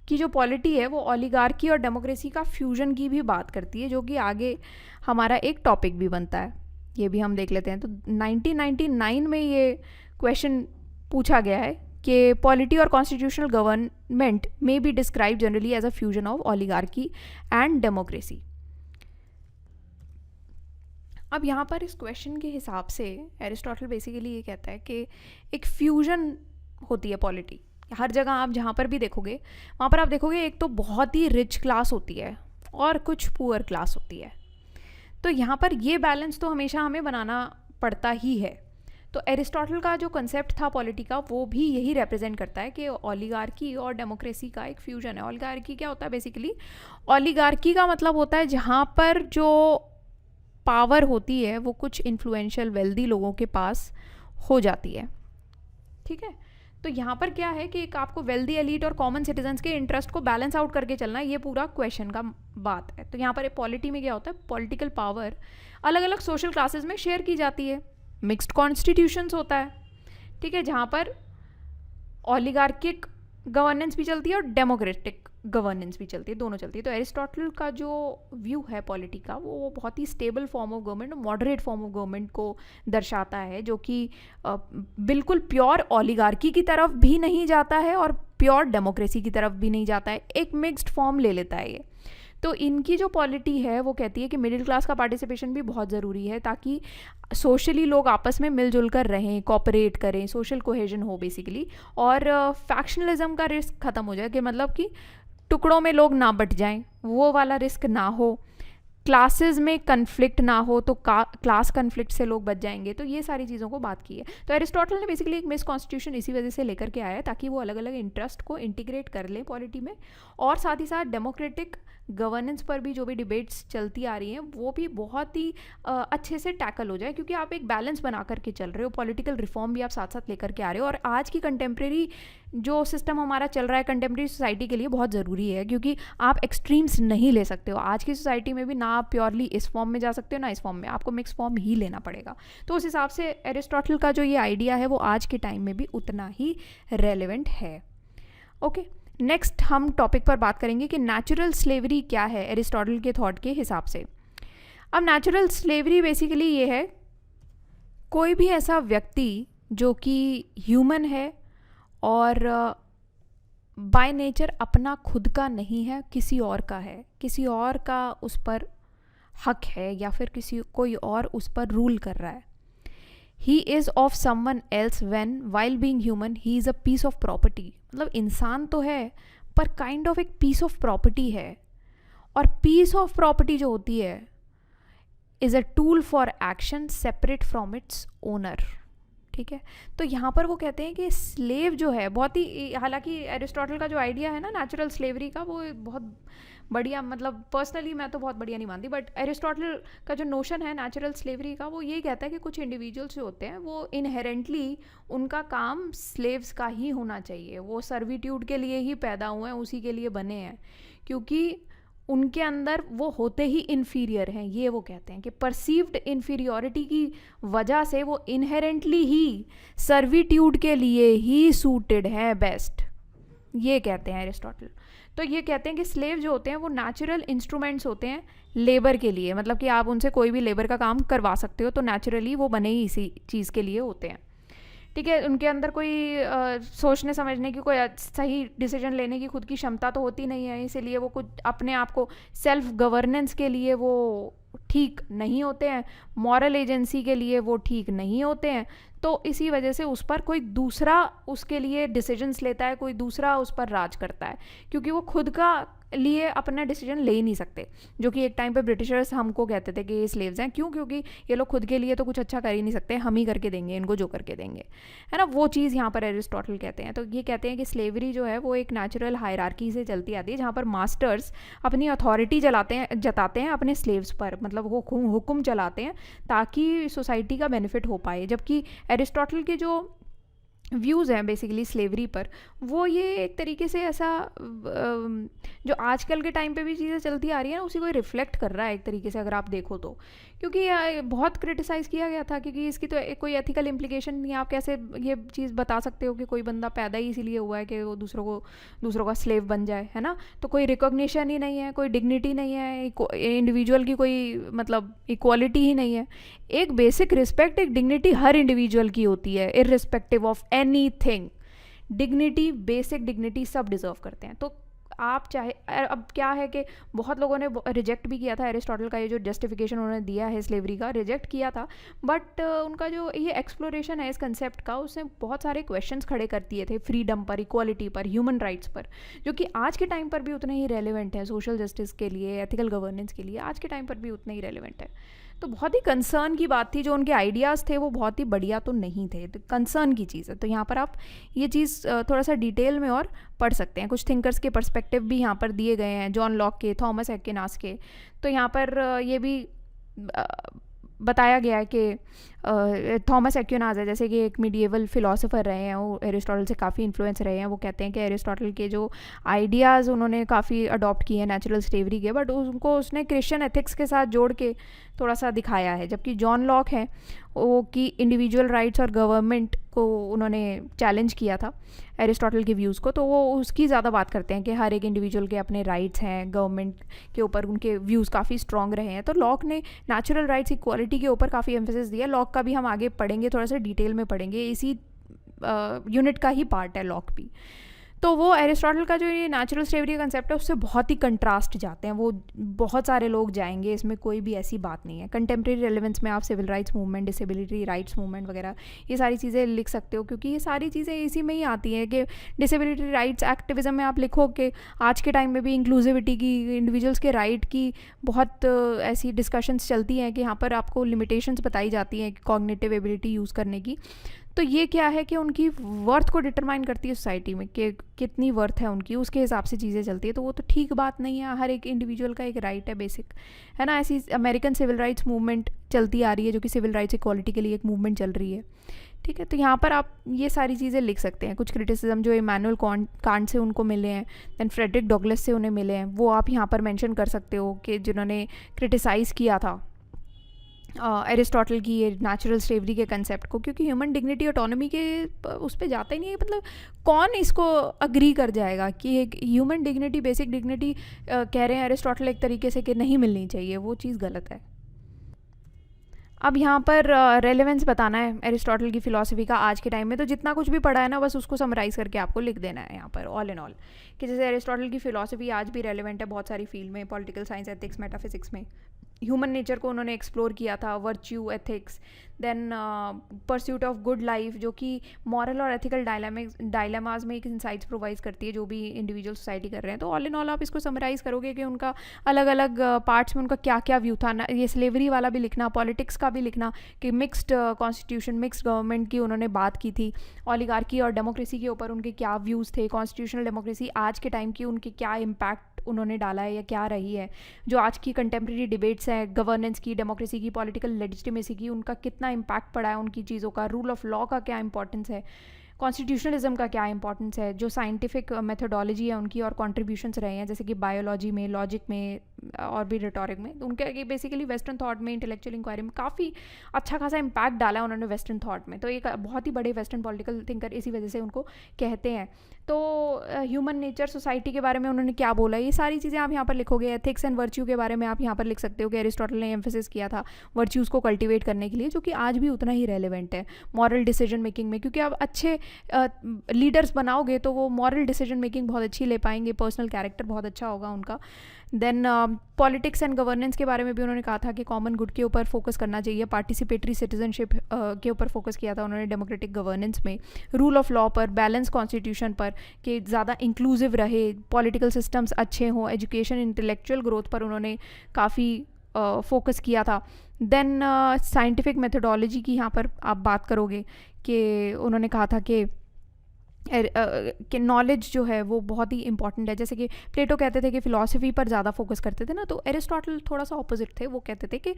की जो पॉलिटी है वो ओलिगार्की और डेमोक्रेसी का फ्यूजन की भी बात करती है, जो कि आगे हमारा एक टॉपिक भी बनता है, ये भी हम देख लेते हैं। तो 1999 में ये क्वेश्चन पूछा गया है कि पॉलिटी और कॉन्स्टिट्यूशनल गवर्नमेंट में be described generally as a fusion of oligarchy and democracy. अब यहाँ पर इस क्वेश्चन के हिसाब से एरिस्टोटल बेसिकली ये कहता है कि एक फ्यूजन होती है पॉलिटी। हर जगह आप जहाँ पर भी देखोगे वहाँ पर आप देखोगे एक तो बहुत ही रिच क्लास होती है और कुछ पुअर क्लास होती है। तो यहाँ पर ये बैलेंस तो हमेशा हमें बनाना पड़ता ही है। तो एरिस्टोटल का जो कंसेप्ट था पॉलिटी का वो भी यही रिप्रेजेंट करता है कि ओलिगार्की और डेमोक्रेसी का एक फ्यूजन है। ओलिगार्की क्या होता है बेसिकली? ओलिगार्की का मतलब होता है जहाँ पर जो पावर होती है वो कुछ इन्फ्लुएंशियल वेल्दी लोगों के पास हो जाती है। ठीक है, तो यहाँ पर क्या है कि एक आपको वेल्दी एलीट और कॉमन सिटीजन्स के इंटरेस्ट को बैलेंस आउट करके चलना, ये पूरा क्वेश्चन का बात है। तो यहाँ पर पॉलिटी में क्या होता है, पॉलिटिकल पावर अलग अलग सोशल क्लासेस में शेयर की जाती है। मिक्स्ड कॉन्स्टिट्यूशंस होता है, ठीक है, जहाँ पर ओलिगार्किक गवर्नेंस भी चलती है और डेमोक्रेटिक गवर्नेंस भी चलती है, दोनों चलती है। तो एरिस्टोटल का जो व्यू है पॉलिटी का वो बहुत ही stable form of government, moderate form of government को दर्शाता है, जो कि बिल्कुल प्योर ओलिगार्की की तरफ भी नहीं जाता है और प्योर डेमोक्रेसी की तरफ भी नहीं जाता है, एक मिक्स्ड फॉर्म ले लेता है ये। तो इनकी जो पॉलिटी है वो कहती है कि मिडिल क्लास का पार्टिसिपेशन भी बहुत ज़रूरी है, ताकि सोशली लोग आपस में मिलजुल कर रहें, कोऑपरेट करें, सोशल कोहेजन हो बेसिकली, और फैक्शनलिज्म का रिस्क ख़त्म हो जाए, कि मतलब कि टुकड़ों में लोग ना बट जाएं, वो वाला रिस्क ना हो, क्लासेस में कन्फ्लिक्ट ना हो, तो क्लास कन्फ्लिक्ट से लोग बच जाएंगे। तो ये सारी चीज़ों को बात की है। तो एरिस्टोटल ने बेसिकली एक मिस कॉन्स्टिट्यूशन इसी वजह से लेकर के आया है, ताकि वो अलग अलग इंटरेस्ट को इंटीग्रेट कर लें पॉलिटी में, और साथ ही साथ डेमोक्रेटिक गवर्नेंस पर भी जो भी डिबेट्स चलती आ रही हैं वो भी बहुत ही अच्छे से टैकल हो जाए, क्योंकि आप एक बैलेंस बना करके चल रहे हो, पॉलिटिकल रिफॉर्म भी आप साथ साथ लेकर के आ रहे हो। और आज की कंटेम्प्रेरी जो सिस्टम हमारा चल रहा है कंटेम्प्रेरी सोसाइटी के लिए बहुत ज़रूरी है, क्योंकि आप एक्सट्रीम्स नहीं ले सकते हो आज की सोसाइटी में भी, ना आप प्योरली इस फॉर्म में जा सकते हो ना इस फॉर्म में, आपको मिक्स फॉर्म ही लेना पड़ेगा। तो उस हिसाब से एरिस्टोटल का जो ये आइडिया है वो आज के टाइम में भी उतना ही रेलेवेंट है। ओके, नेक्स्ट हम टॉपिक पर बात करेंगे कि नेचुरल स्लेवरी क्या है एरिस्टोटल के थॉट के हिसाब से। अब नेचुरल स्लेवरी बेसिकली ये है, कोई भी ऐसा व्यक्ति जो कि ह्यूमन है और बाय नेचर अपना खुद का नहीं है, किसी और का है, किसी और का उस पर हक है, या फिर कोई और उस पर रूल कर रहा है। He is of someone else when while being human he is a piece of property. मतलब इंसान तो है पर काइंड ऑफ एक पीस ऑफ प्रॉपर्टी है, और पीस ऑफ प्रॉपर्टी जो होती है is a tool for action separate from its owner. ठीक है, तो यहाँ पर वो कहते हैं कि स्लेव जो है बहुत ही, हालांकि एरिस्टोटल का जो आइडिया है ना नेचुरल स्लेवरी का, वो बहुत बढ़िया, मतलब पर्सनली मैं तो बहुत बढ़िया नहीं मानती, बट एरिस्टोटल का जो नोशन है नेचुरल स्लेवरी का, वो ये कहता है कि कुछ इंडिविजुअल्स जो होते हैं वो इनहेरेंटली उनका काम स्लेव्स का ही होना चाहिए, वो सर्विट्यूड के लिए ही पैदा हुए हैं, उसी के लिए बने हैं, क्योंकि उनके अंदर वो होते ही इन्फीरियर हैं। ये वो कहते हैं कि परसीव्ड इन्फीरियोरिटी की वजह से वो इनहेरेंटली ही सर्विट्यूड के लिए ही सूटेड हैं बेस्ट, ये कहते हैं एरिस्टोटल। तो ये कहते हैं कि स्लेव जो होते हैं वो नेचुरल इंस्ट्रूमेंट्स होते हैं लेबर के लिए, मतलब कि आप उनसे कोई भी लेबर का काम करवा सकते हो, तो नेचुरली वो बने ही इसी चीज़ के लिए होते हैं। ठीक है, उनके अंदर कोई सोचने समझने की, कोई सही डिसीजन लेने की खुद की क्षमता तो होती नहीं है, इसीलिए वो कुछ अपने आप को सेल्फ गवर्नेंस के लिए वो ठीक नहीं होते हैं, मॉरल एजेंसी के लिए वो ठीक नहीं होते हैं। तो इसी वजह से उस पर कोई दूसरा उसके लिए डिसीजंस लेता है, कोई दूसरा उस पर राज करता है, क्योंकि वो खुद का लिए अपना डिसीजन ले ही नहीं सकते, जो कि एक टाइम पे ब्रिटिशर्स हमको कहते थे कि ये स्लेव्स हैं। क्यों? क्योंकि ये लोग खुद के लिए तो कुछ अच्छा कर ही नहीं सकते, हम ही करके देंगे इनको जो करके देंगे, है ना। वो चीज़ यहाँ पर एरिस्टोटल कहते हैं। तो ये कहते हैं कि स्लेवरी जो है वो एक नेचुरल हायरार्की से चलती आती है, जहाँ पर मास्टर्स अपनी अथॉरिटी जताते हैं अपने स्लेव्स पर, मतलब वो हुक्म चलाते हैं ताकि सोसाइटी का बेनिफिट हो पाए। जबकि एरिस्टोटल के जो व्यूज़ हैं बेसिकली स्लेवरी पर, वो ये एक तरीके से ऐसा जो आजकल के टाइम पे भी चीज़ें चलती आ रही है ना, उसी को रिफ्लेक्ट कर रहा है एक तरीके से, अगर आप देखो तो। क्योंकि बहुत क्रिटिसाइज़ किया गया था, क्योंकि इसकी तो कोई एथिकल इम्प्लीकेशन नहीं है। आप कैसे ये चीज़ बता सकते हो कि कोई बंदा पैदा ही इसीलिए हुआ है कि वो दूसरों का स्लेव बन जाए, है ना। तो कोई रिकॉग्निशन ही नहीं है, कोई डिग्निटी नहीं है, इंडिविजुअल की कोई मतलब इक्वालिटी ही नहीं है। एक बेसिक रिस्पेक्ट, एक डिग्निटी हर इंडिविजुअल की होती है, irrespective of anything. Dignity, basic dignity सब डिजर्व करते हैं। तो आप चाहे, अब क्या है कि बहुत लोगों ने रिजेक्ट भी किया था एरिस्टोटल का ये जो जस्टिफिकेशन उन्होंने दिया है स्लेवरी का, रिजेक्ट किया था, बट उनका जो ये एक्सप्लोरेशन है इस कंसेप्ट का, उसने बहुत सारे क्वेश्चंस खड़े कर दिए थे फ्रीडम पर, इक्वालिटी पर, ह्यूमन राइट्स पर, जो कि आज के टाइम पर भी उतने ही रेलिवेंट है। सोशल जस्टिस के लिए, एथिकल गवर्नेंस के लिए आज के टाइम पर भी उतने ही रेलिवेंट है। तो बहुत ही कंसर्न की बात थी, जो उनके आइडियाज़ थे वो बहुत ही बढ़िया तो नहीं थे, तो कंसर्न की चीज़ है। तो यहाँ पर आप ये चीज़ थोड़ा सा डिटेल में और पढ़ सकते हैं। कुछ थिंकर्स के पर्सपेक्टिव भी यहाँ पर दिए गए हैं, जॉन लॉक के, थॉमस एक्विनास के। तो यहाँ पर ये भी बताया गया है कि थॉमस एक्विनास है, जैसे कि एक मीडिएवल फिलोसोफर रहे हैं, वो एरिस्टोटल से काफ़ी इन्फ्लुएंस रहे हैं। वो कहते हैं कि एरिस्टोटल के जो आइडियाज़ उन्होंने काफ़ी अडॉप्ट किए हैं नेचुरल स्लेवरी के, बट उनको उसने क्रिश्चियन एथिक्स के साथ जोड़ के थोड़ा सा दिखाया है। जबकि जॉन लॉक है वो कि इंडिविजुअल राइट्स और गवर्नमेंट को उन्होंने चैलेंज किया था एरिस्टोटल के व्यूज़ को, तो वो उसकी ज़्यादा बात करते हैं कि हर एक इंडिविजुअल के अपने राइट्स हैं, गवर्नमेंट के ऊपर उनके व्यूज़ काफ़ी स्ट्रॉन्ग रहे हैं। तो लॉक ने नेचुरल राइट्स, इक्वालिटी के ऊपर काफ़ी एम्फेसिस दिया। लॉक का भी हम आगे पढ़ेंगे, थोड़ा सा डिटेल में पढ़ेंगे, इसी यूनिट का ही पार्ट है लॉक भी। तो वो एरिस्टोटल का जो ये नेचुरल स्लेवरी का कंसेप्ट है उससे बहुत ही कंट्रास्ट जाते हैं, वो बहुत सारे लोग जाएंगे, इसमें कोई भी ऐसी बात नहीं है। कंटेम्प्रेरी रेलेवेंस में आप civil rights movement, disability rights movement वगैरह ये सारी चीज़ें लिख सकते हो, क्योंकि ये सारी चीज़ें इसी में ही आती हैं कि डिसेबिलिटी राइट्स एक्टिविज़म में आप लिखो कि आज के टाइम में भी इंक्लूसिविटी की, इंडिविजुअल्स के राइट की बहुत ऐसी डिस्कशंस चलती हैं कि यहाँ पर आपको लिमिटेशंस बताई जाती हैं कॉग्निटिव एबिलिटी यूज़ करने की। तो ये क्या है कि उनकी वर्थ को डिटरमाइन करती है सोसाइटी में कि कितनी वर्थ है उनकी, उसके हिसाब से चीज़ें चलती है। तो वो तो ठीक बात नहीं है, हर एक इंडिविजुअल का एक राइट है बेसिक, है ना। ऐसी अमेरिकन सिविल राइट्स मूवमेंट चलती आ रही है जो कि सिविल राइट्स इक्वालिटी के लिए एक मूवमेंट चल रही है, ठीक है। तो यहाँ पर आप ये सारी चीज़ें लिख सकते हैं। कुछ क्रिटिसिज्म जो इमैनुअल कांट से उनको मिले हैं, दैन फ्रेडरिक डॉगलस से उन्हें मिले हैं, वो आप यहाँ पर मेंशन कर सकते हो कि जिन्होंने क्रिटिसाइज़ किया था एरिस्टोटल की ये नेचुरल स्लेवरी के कंसेप्ट को, क्योंकि ह्यूमन डिग्निटी ऑटोनॉमी के उस पर जाता ही नहीं है। मतलब कौन इसको अग्री कर जाएगा कि एक ह्यूमन डिग्निटी, बेसिक डिग्निटी कह रहे हैं एरिस्टोटल एक तरीके से कि नहीं मिलनी चाहिए, वो चीज़ गलत है। अब यहाँ पर रेलेवेंस बताना है एरिस्टोटल की फ़िलॉसफी का आज के टाइम में, तो जितना कुछ भी पढ़ा है ना बस उसको समराइज़ करके आपको लिख देना है यहाँ पर ऑल इन ऑल, कि जैसे एरिस्टोटल की फ़िलॉसफी आज भी रेलेवेंट है बहुत सारी फील्ड में, पॉलिटिकल साइंस, एथिक्स, मेटाफिजिक्स में। ह्यूमन नेचर को उन्होंने एक्सप्लोर किया था, virtue, ethics, then pursuit of good life, जो कि मॉरल और एथिकल डायलेमाज में एक इंसाइट्स प्रोवाइड करती है जो भी इंडिविजुअल सोसाइटी कर रहे हैं। तो ऑल इन ऑल आप इसको समराइज़ करोगे कि उनका अलग अलग पार्ट्स में उनका क्या क्या व्यू था ना, ये स्लेवरी वाला भी लिखना, पॉलिटिक्स का भी लिखना कि मिक्स्ड कॉन्स्टिट्यूशन, मिक्स्ड गवर्नमेंट की उन्होंने बात की थी, ओलिगार्की और डेमोक्रेसी के ऊपर उनके क्या व्यूज़ थे, कॉन्स्टिट्यूशनल डेमोक्रेसी आज के टाइम की उनके क्या इम्पैक्ट उन्होंने डाला है या क्या रही है, जो आज की कंटेम्प्रेरी डिबेट्स हैं गवर्नेंस की, डेमोक्रेसी की, पॉलिटिकल लेजिटिमेसी की, उनका कितना इम्पैक्ट पड़ा है उनकी चीज़ों का, रूल ऑफ लॉ का क्या इंपॉर्टेंस है, कॉन्स्टिट्यूशनलिज्म का क्या इंपॉर्टेंस है, जो साइंटिफिक मेथोडोलॉजी है उनकी और कॉन्ट्रीब्यूशंस रहे हैं जैसे कि बायोलॉजी में, लॉजिक में और भी रिटोरिक में, तो उनके बेसिकली वेस्टर्न थॉट में, इंटेलेक्चुअल इंक्वायरी में काफ़ी अच्छा खासा इम्पैक्ट डाला है उन्होंने वेस्टर्न थॉट में। तो एक बहुत ही बड़े वेस्टर्न पॉलिटिकल थिंकर इसी वजह से उनको कहते हैं। तो ह्यूमन नेचर, सोसाइटी के बारे में उन्होंने क्या बोला, ये सारी चीज़ें आप यहाँ पर लिखोगे। एथिक्स एंड वर्च्यू के बारे में आप यहाँ पर लिख सकते हो कि एरिस्टोटल ने एम्फेसिस किया था वर्च्यूज़ को कल्टिवेट करने के लिए, जो कि आज भी उतना ही रेलेवेंट है मॉरल डिसीजन मेकिंग में, क्योंकि आप अच्छे लीडर्स बनाओगे तो वो मॉरल डिसीजन मेकिंग बहुत अच्छी ले पाएंगे, पर्सनल कैरेक्टर बहुत अच्छा होगा उनका। देन पॉलिटिक्स एंड गवर्नेंस के बारे में भी उन्होंने कहा था कि कॉमन गुड के ऊपर फोकस करना चाहिए, पार्टिसिपेटरी सिटीजनशिप के ऊपर फोकस किया था उन्होंने डेमोक्रेटिक गवर्नेंस में, रूल ऑफ लॉ पर, बैलेंस कॉन्स्टिट्यूशन पर कि ज़्यादा इंक्लूसिव रहे, पॉलिटिकल सिस्टम्स अच्छे हों, एजुकेशन, इंटेलेक्चुअल ग्रोथ पर उन्होंने काफ़ी फोकस किया था। देन साइंटिफिक मेथोडोलॉजी की यहाँ पर आप बात करोगे कि उन्होंने कहा था कि नॉलेज जो है वो बहुत ही इंपॉर्टेंट है। जैसे कि प्लेटो कहते थे कि फ़िलासफ़ी पर ज़्यादा फोकस करते थे ना, तो एरिस्टोटल थोड़ा सा ऑपोजिट थे, वो कहते थे कि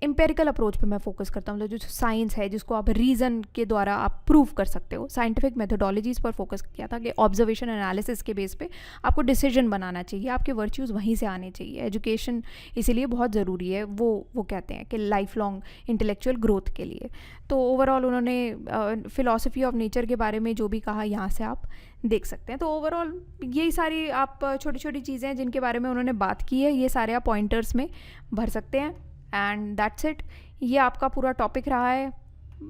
एम्पेरिकल अप्रोच पे मैं फोकस करता हूँ, जो साइंस है जिसको आप रीज़न के द्वारा आप प्रूव कर सकते हो। साइंटिफिक मेथोडोलॉजीज़ पर फोकस किया था कि ऑब्जर्वेशन एनालिसिस के बेस पे आपको डिसीजन बनाना चाहिए, आपके वर्च्यूज़ वहीं से आने चाहिए। एजुकेशन इसीलिए बहुत ज़रूरी है, वो कहते हैं कि लाइफ लॉन्ग इंटेलेक्चुअल ग्रोथ के लिए। तो ओवरऑल उन्होंने फ़िलासफ़ी ऑफ नेचर के बारे में जो भी कहा यहाँ से आप देख सकते हैं। तो ओवरऑल यही सारी आप छोटी छोटी चीज़ें हैं जिनके बारे में उन्होंने बात की है, ये सारे आप पॉइंटर्स में भर सकते हैं। एंड दैट्स इट, ये आपका पूरा टॉपिक रहा है।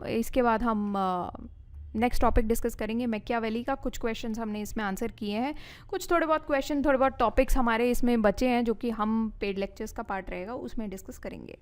इसके बाद हम नेक्स्ट टॉपिक डिस्कस करेंगे मैकियावेली का। कुछ क्वेश्चंस हमने इसमें आंसर किए हैं, कुछ थोड़े बहुत क्वेश्चन, थोड़े बहुत टॉपिक्स हमारे इसमें बचे हैं जो कि हम पेड लेक्चर्स का पार्ट रहेगा उसमें डिस्कस करेंगे।